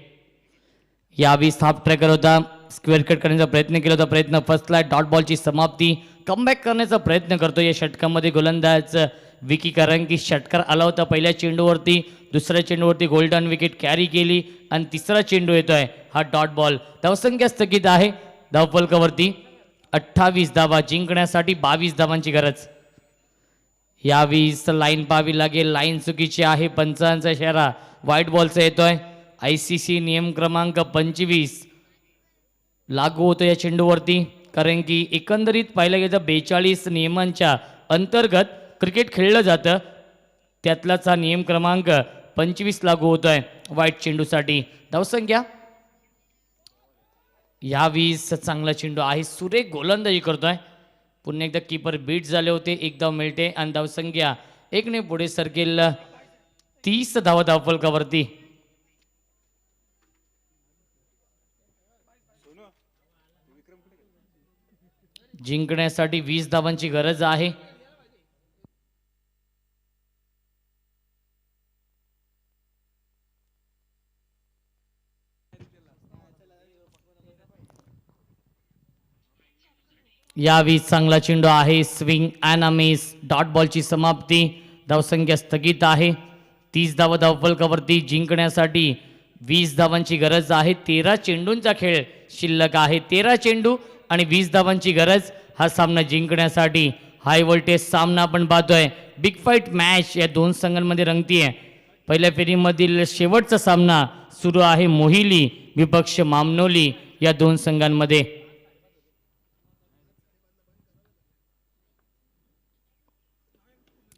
यावेळी हाफ ट्रॅकर होता, स्क्वेअर कट करण्याचा प्रयत्न केला होता, प्रयत्न फसलाय. डॉट बॉलची समाप्ती. कमबॅक करण्याचा प्रयत्न करतो या षटकामध्ये गोलंदाज विकी, कारण की षटकार आला होता पहिल्या चेंडूवरती, दुसऱ्या चेंडूवरती गोल्डन विकेट कॅरी केली आणि तिसरा चेंडू येतोय हा डॉट बॉल. धावसंख्या स्थगित आहे धावफलकावरती. 28 धावा जिंकण्यासाठी 22 धावांची गरज. यावीस लाईन पाहावी लागेल, लाईन चुकीची आहे. पंचांचा इशारा व्हाईट बॉलचा येतोय. ICC नियम क्रमांक 25 लागू होतो या चेंडूवरती, कारण की एकंदरीत पाहिलं गेलं 42 नियमांच्या अंतर्गत क्रिकेट खेळलं जातं, त्यातलाच हा नियम क्रमांक 25 लागू होतोय व्हाईट चेंडूसाठी. धावसंख्या यावीस चांगला चेंडू आहे, सुरेख गोलंदाजी करतोय. पुन्हा एकदा कीपर बीट झाले होते, एक धाव मिळते आणि धावसंख्या 1 ने पुढे सरकेल. 30 धावा धावफलकावरती. जिंकण्यासाठी 20 धावांची गरज आहे. यावेळी चांगला चेंडू आहे, स्विंग अँड मिस. डॉट बॉलची समाप्ती. धावसंख्या स्थगित आहे. 30 धावा धावफलकावरती. जिंकण्यासाठी 20 धावांची गरज आहे. 13 चेंडूंचा खेळ शिल्लक आहे. 13 चेंडू आणि 20 धावांची गरज हा सामना जिंकण्यासाठी. हाय व्होल्टेज सामना आपण पाहतोय. बिग फाईट मॅच या दोन संघांमध्ये रंगतीये. पहिल्या फेरीमधील शेवटचा सामना सुरू आहे मोहिली विपक्ष मामनोली या दोन संघांमध्ये.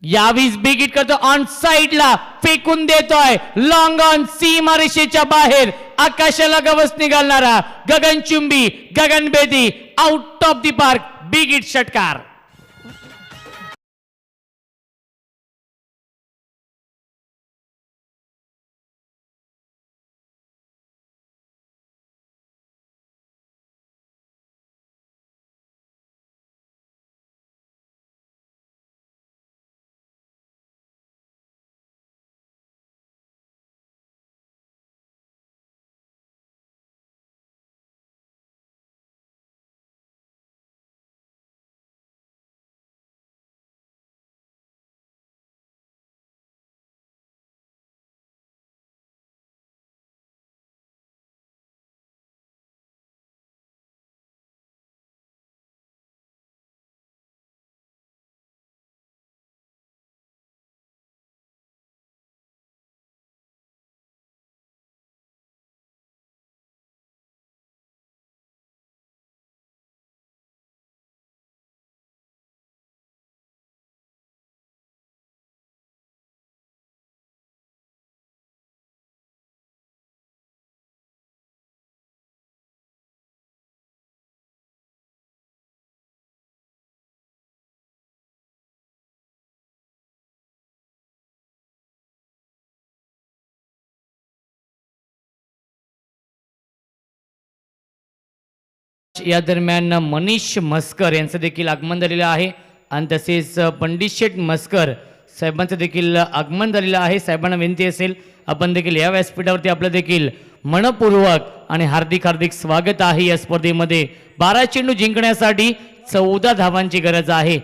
यावीस बिग हिट करतो, ऑन साइडला फेकून देतोय. लॉंग ऑन सीमारेषेच्या बाहेर आकाशाला गवसणी घालणारा गगनचुंबी, गगनभेदी, out of the park. Big hit षटकार. या दरम्यान मनीष म्हस्कर यांचं देखील आगमन झालेलं आहे आणि तसेच पंडित शेठ म्हस्कर साहेबांचं देखील आगमन झालेलं आहे. साहेबांना विनंती असेल आपण देखील या व्यासपीठावरती आपलं देखील मनपूर्वक आणि हार्दिक हार्दिक स्वागत आहे. या स्पर्धेमध्ये 12 चेंडू जिंकण्यासाठी 14 धावांची गरज आहे.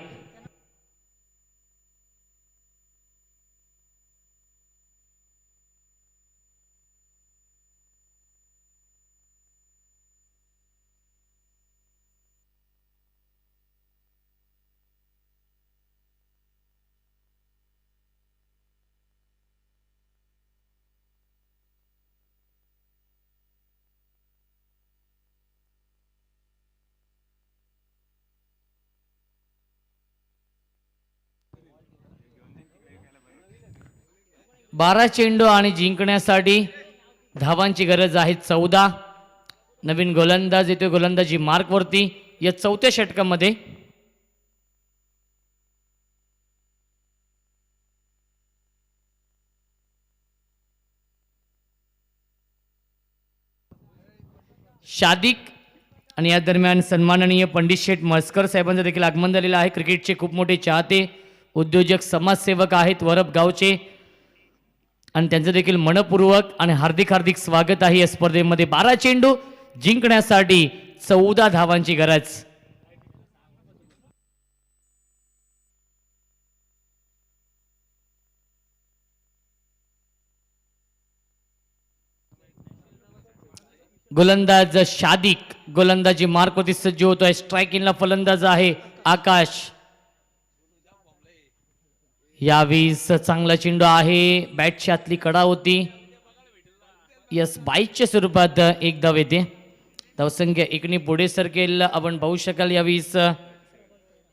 बारा चेंडू आणि जिंकण्यासाठी धावांची गरज आहे 14. नवीन गोलंदाज येतोय गोलंदाजी मार्कवरती या 4थ्या षटकामध्ये. शादिक आणि या दरम्यान सन्माननीय पंडित शेठ म्हस्कर साहेबांचं देखील आगमन झालेलं आहे. क्रिकेटचे खूप मोठे चाहते उद्योजक समाजसेवक आहेत वरप गावचे आणि त्यांचं देखील मनपूर्वक आणि हार्दिक हार्दिक स्वागत आहे. या स्पर्धेमध्ये 12 चेंडू जिंकण्यासाठी 14 धावांची गरज. गोलंदाज शादिक गोलंदाजी मार्कवरती सज्ज होतोय. स्ट्रायकिंगला फलंदाज आहे आकाश. यावीस चांगला चेंडू आहे. बॅटची आतली कडा होती. यस बाईकच्या स्वरूपात एक धाव येते. धावसंख्या एकने पुढे सरकेल आपण पाहू शकाल. यावीस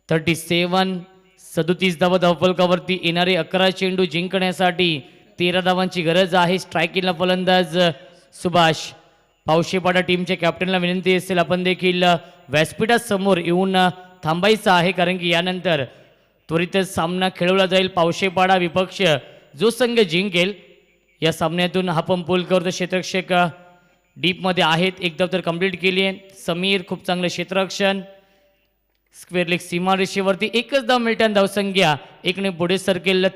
37 धावा धावफलकावरती येणारे 11 चेंडू जिंकण्यासाठी 13 धावांची गरज आहे. स्ट्रायकिंगला फलंदाज सुभाष. पावशेपाडा टीमच्या कॅप्टनला विनंती असेल आपण देखील व्यासपीठासमोर येऊन थांबायचं आहे कारण की यानंतर त्वरितच सामना खेळवला जाईल. पावशेपाडा विपक्ष जो संघ जिंकेल या सामन्यातून हा पण पूल करतो. क्षेत्ररक्षक डीपमध्ये आहेत. एक धाव तर कंप्लीट केली आहे. समीर खूप चांगलं क्षेत्ररक्षण. स्क्वेअर लेग सीमारेषेवरती एकच धाव मिळताना धावसंख्या एकने पुढे सरकेल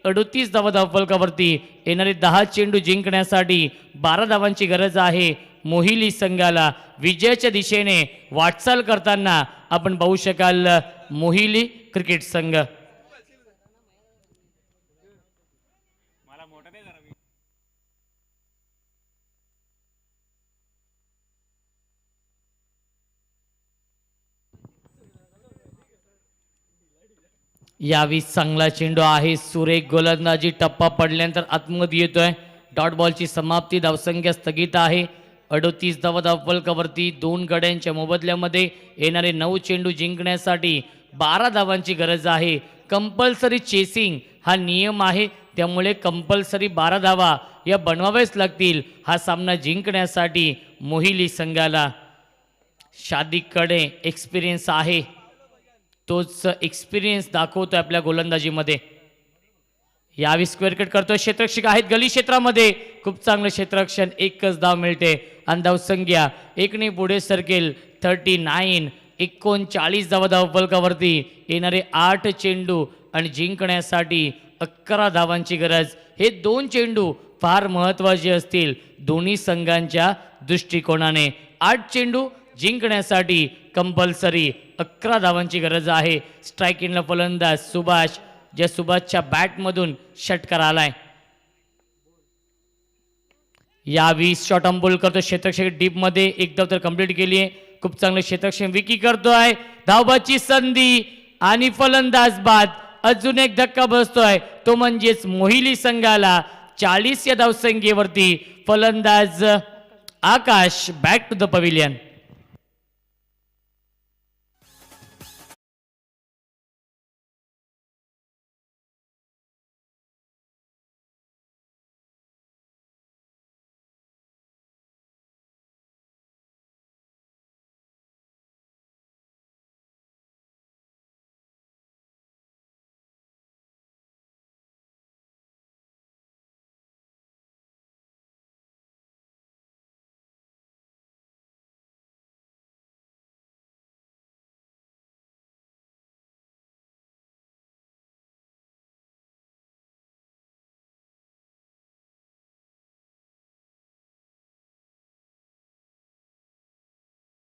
38 धावा धावफलकावरती येणारे 10 चेंडू जिंकण्यासाठी 12 धावांची गरज आहे. मोहिली संघाला विजयाच्या दिशेने वाटचाल करताना आपण पाहू शकाल मोहिली क्रिकेट संघ. यावी चांगला चेंडू आहे. सुरेख गोलंदाजी. टप्पा पडल्यानंतर आतमध्ये येतोय. डॉट बॉलची समाप्ती. धावसंख्या स्थगित आहे. 38 धावा धावफलकावरती 2 गड्यांच्या मोबदल्यामध्ये येणारे 9 चेंडू जिंकण्यासाठी 12 धावांची गरज आहे. कंपल्सरी चेसिंग हा नियम आहे त्यामुळे कंपल्सरी 12 धावा या बनवाव्याच लागतील हा सामना जिंकण्यासाठी मोहिली संघाला. शादिककडे एक्सपिरियन्स आहे. तोच एक्सपिरियन्स दाखवतोय आपल्या गोलंदाजीमध्ये. यावी स्क्वेअर कट करतोय. क्षेत्ररक्षक आहेत गली क्षेत्रामध्ये. खूप चांगलं क्षेत्ररक्षण. एकच धाव मिळते आणि धावसंख्या एकने पुढे सरकेल 39 धावा धावफलकावरती येणारे 8 चेंडू आणि जिंकण्यासाठी 11 धावांची गरज. हे 2 चेंडू फार महत्त्वाचे असतील दोन्ही संघांच्या दृष्टिकोनाने. 8 चेंडू जिंकण्यासाठी कंपल्सरी 11 धावांची गरज आहे. स्ट्रायकिंगला फलंदाज सुभाष. ज्या सुभाषच्या बॅटमधून षटकार आलाय. यावी शॉट अंबोल करतो. क्षेत्ररक्षक डीपमध्ये एक धाव तर कंप्लीट केली आहे. खूप चांगलं क्षेत्ररक्षण विकी करतोय. धावबाची संधी आणि फलंदाज बाद. अजून एक धक्का बसतोय तो म्हणजेच मोहिली संघाला 40 या धावसंख्येवरती फलंदाज Akash. Back to the pavilion.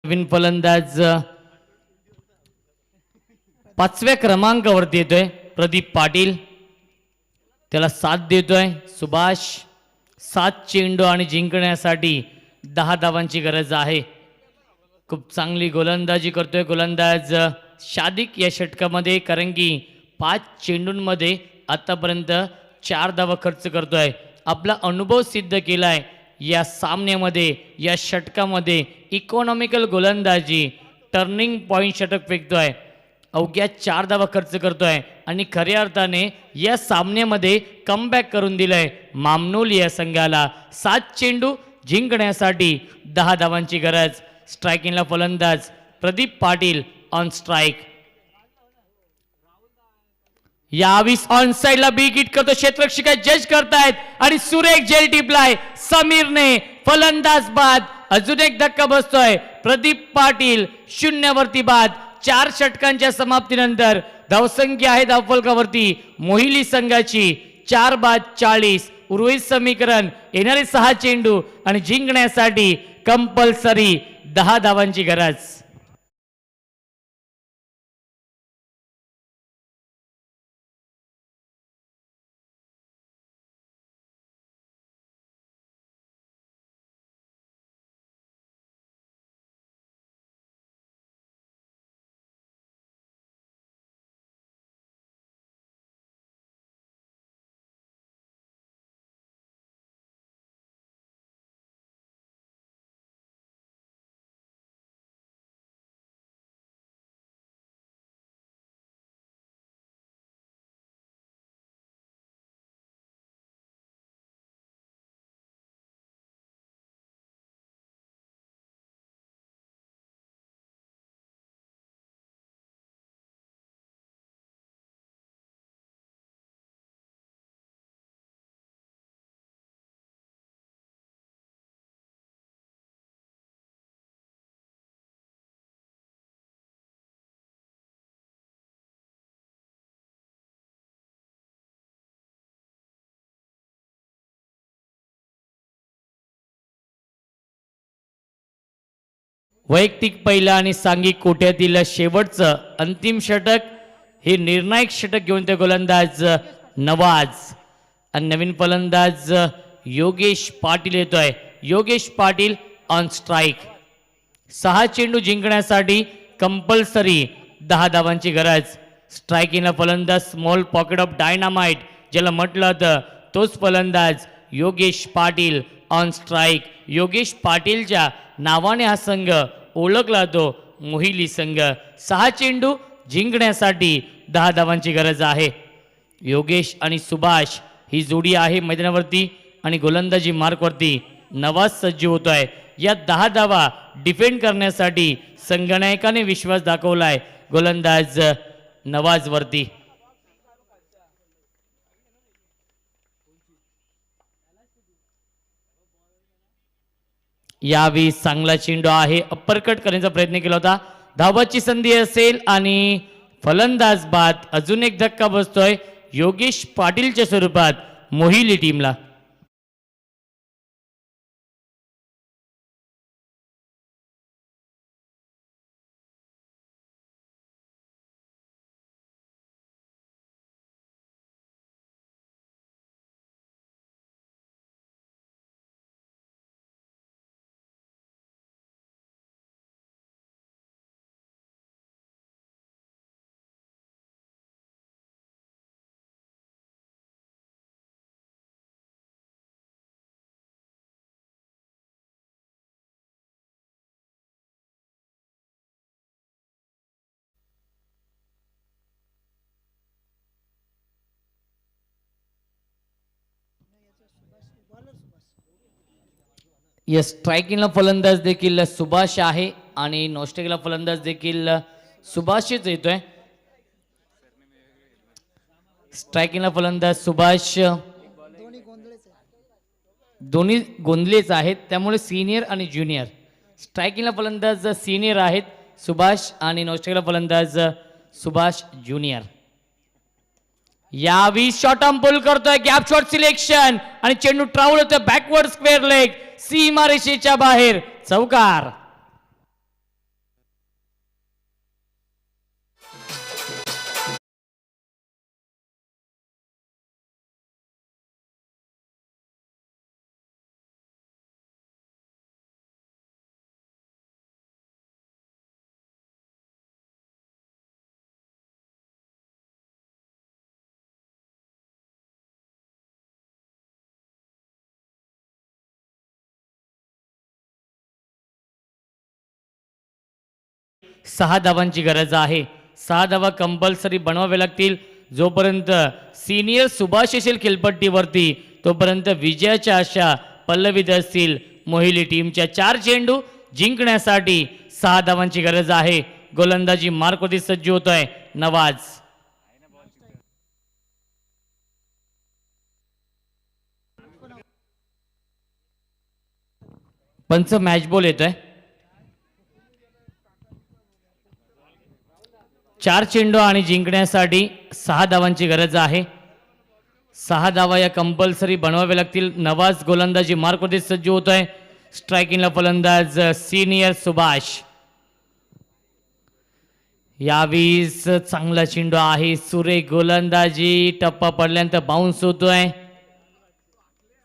नवीन फलंदाज पाचव्या क्रमांकावरती येतोय प्रदीप पाटील, त्याला साथ देतोय सुभाष. 7 चेंडू आणि जिंकण्यासाठी 10 धावांची गरज आहे. खूप चांगली गोलंदाजी करतोय गोलंदाज शादिक या षटकामध्ये, कारण की 5 चेंडूंमध्ये आतापर्यंत 4 धावा खर्च करतोय. आपला अनुभव सिद्ध केलाय या सामन्यामध्ये, या षटकामध्ये. इकॉनॉमिकल गोलंदाजी, टर्निंग पॉईंट षटक फेकतोय, अवघ्या 4 धावा खर्च करतोय आणि खऱ्या अर्थाने या सामन्यामध्ये कमबॅक करून दिलंय मामनूल या संघाला. 7 चेंडू जिंकण्यासाठी 10 धावांची गरज. स्ट्रायकिंगला फलंदाज प्रदीप पाटील ऑन स्ट्राईक. यावीस ऑन साइडला बिग हिट करतो, क्षेत्ररक्षक जज करतायत आणि सुरेख जेल टिपलाय समीरने. फलंदाज बाद. अजून एक धक्का बसतोय. प्रदीप पाटील 0 वरती बाद. 4 षटकांच्या समाप्तीनंतर धावसंख्या आहे धावफलकावरती मोहिली संघाची 4 बाद 40. उर्वरित समीकरण येणारे 6 चेंडू आणि जिंकण्यासाठी कंपल्सरी 10 धावांची गरज. वैयक्तिक पहिला आणि सांघिक कोट्यातील शेवटचं अंतिम षटक, हे निर्णायक षटक घेऊन ते गोलंदाज नवाज आणि नवीन फलंदाज योगेश पाटील येतोय. Yogesh Patil on strike. 6 चेंडू जिंकण्यासाठी कंपल्सरी 10 धावांची गरज. स्ट्रायकिंगला फलंदाज स्मॉल पॉकेट ऑफ डायनामाइट ज्याला म्हटलं होतं, तोच फलंदाज योगेश पाटील ऑन स्ट्राईक. योगेश पाटीलच्या नावाने हा संघ ओळखला तो मोहिली संघ. 6 चेंडू जिंकण्यासाठी 10 धावांची गरज आहे. योगेश आणि सुभाष ही जोडी आहे मैदानावरती आणि गोलंदाजी मार्कवरती नवाज सज्ज होतोय. या 10 धावा डिफेंड करण्यासाठी संघनायकाने विश्वास दाखवलाय गोलंदाज नवाजवरती. यावेळी चांगला चेंडू आहे, अप्परकट करण्याचा प्रयत्न केला होता, धावाची संधी असेल आणि फलंदाज बाद. अजून एक धक्का बसतोय योगेश पाटीलच्या स्वरूपात मोहिली टीमला. यस, स्ट्रायकिंगला फलंदाज देखील सुभाष आहे आणि नॉस्टेकला फलंदाज देखील सुभाषच येतोय. स्ट्रायकिंगला फलंदाज सुभाष, दोन्ही गोंधलेच आहेत, त्यामुळे सिनियर आणि ज्युनियर. स्ट्रायकिंगला फलंदाज सिनियर आहेत सुभाष आणि नॉस्टेकला फलंदाज सुभाष ज्युनियर. यावी शॉट ऑन पुल करतोय, गॅप शॉट सिलेक्शन आणि चेंडू ट्राव्हल होतोय बॅकवर्ड स्क्वेअर लेग, सीमारेषेच्या बाहेर, चौकार. 6 धावांची गरज आहे. 6 धावा कंपल्सरी बनवाव्या लागतील. जोपर्यंत सिनियर सुभाष असेल खेळपट्टीवरती तोपर्यंत विजयाच्या आशा पल्लवित असतील. मोहिली टीमच्या 4 चेंडू जिंकण्यासाठी 6 धावांची गरज आहे. गोलंदाजी मार्कवरती सज्ज होतोय नवाज. पंच मॅच बॉल येतोय. 4 चेंडू आणि जिंकण्यासाठी 6 धावांची गरज आहे. 6 धावा या कंपल्सरी बनवाव्या लागतील. नवाज गोलंदाजी मार्कवरती सज्ज होतोय. स्ट्रायकिंगला फलंदाज सिनियर सुभाष. यावीस चांगला चेंडू आहे. सुरेख गोलंदाजी. टप्पा पडल्यानंतर बाउन्स होतोय.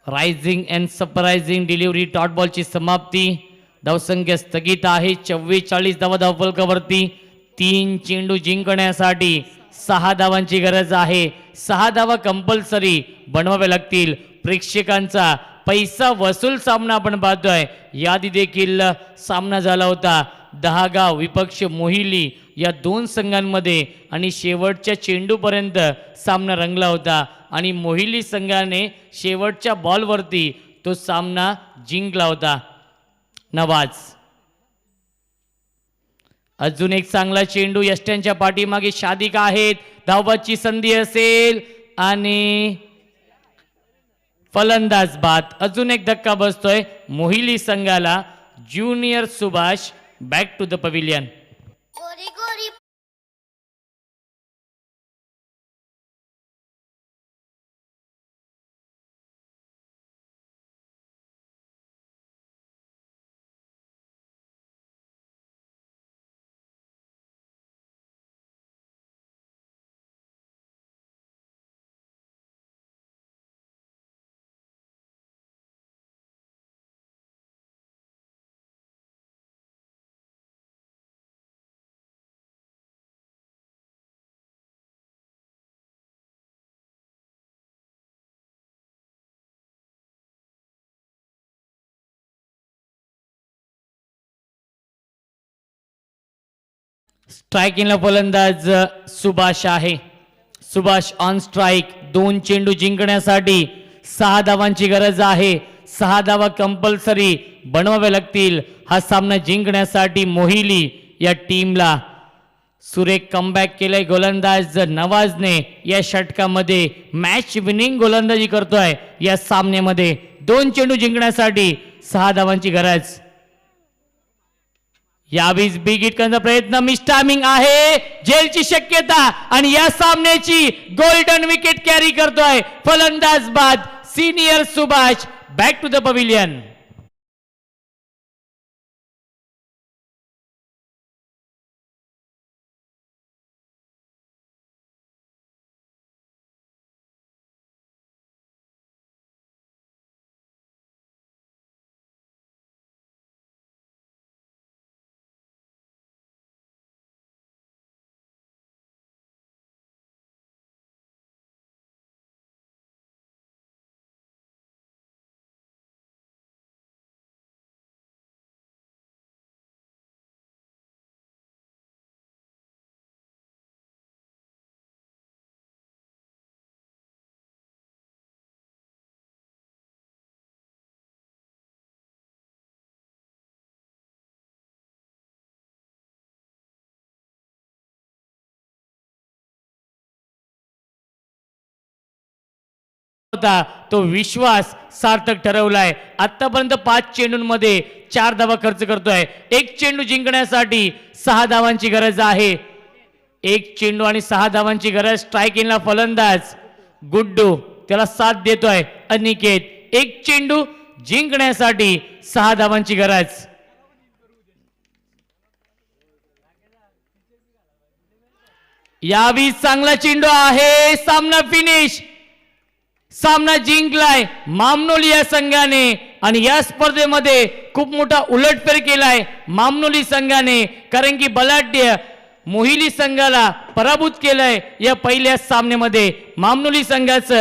Rising and surprising delivery. Dot बॉलची समाप्ती. धावसंख्या स्थगित आहे. 44 धावा धावफलकावरती. 3 चेंडू जिंकण्यासाठी 6 धावांची गरज आहे. 6 धावा कंपल्सरी बनवाव्या लागतील. प्रेक्षकांचा पैसा वसूल सामना आपण पाहतोय. यादी देखील सामना झाला होता. दहागाव विपक्ष मोहिली या 2 संघांमध्ये आणि शेवटच्या चेंडूपर्यंत सामना रंगला होता आणि मोहिली संघाने शेवटच्या बॉलवरती तो सामना जिंकला होता. नवाज. अजून एक चांगला चेंडू. यष्ट्यांच्या पाठीमागे शादिका आहेत. धावबाची संधी असेल आणि फलंदाज बाद. अजून एक धक्का बसतोय मोहिली संघाला. Junior Subhash back to the pavilion. स्ट्रायकिंगला फलंदाज सुभाष आहे. Subhash on strike. 2 चेंडू जिंकण्यासाठी 6 धावांची गरज आहे. 6 धावा कंपल्सरी बनवाव्या लागतील. हा सामना जिंकण्यासाठी मोहिली या टीमला. सुरेख कमबॅक केलंय गोलंदाज नवाजने. या षटकामध्ये मॅच विनिंग गोलंदाजी करतोय. या सामन्यामध्ये 2 चेंडू जिंकण्यासाठी 6 धावांची गरज. यावेळी बिग हिट करण्याचा प्रयत्न. मिस टायमिंग आहे. झेलची शक्यता आणि या सामन्याची गोल्डन विकेट कॅरी करतोय फलंदाज बाद. Senior Subhash back to the pavilion. तो विश्वास सार्थक ठरवलाय. आतापर्यंत 5 चेंडूंमध्ये 4 धावा खर्च करतोय. 1 चेंडू जिंकण्यासाठी 6 धावांची गरज आहे. 1 चेंडू आणि 6 धावांची गरज. स्ट्रायकिंगला फलंदाज गुड्डू. त्याला साथ देतोय अनिकेत. 1 चेंडू जिंकण्यासाठी 6 धावांची गरज. यावी चांगला चेंडू आहे. सामना फिनिश. सामना जिंकलाय मामनोली या संघाने आणि या स्पर्धेमध्ये खूप मोठा उलटफेर केलाय मामनोली संघाने. कारण की बलाढ्य मोहिली संघाला पराभूत केलंय या पहिल्या सामन्यामध्ये. मामनोली संघाचं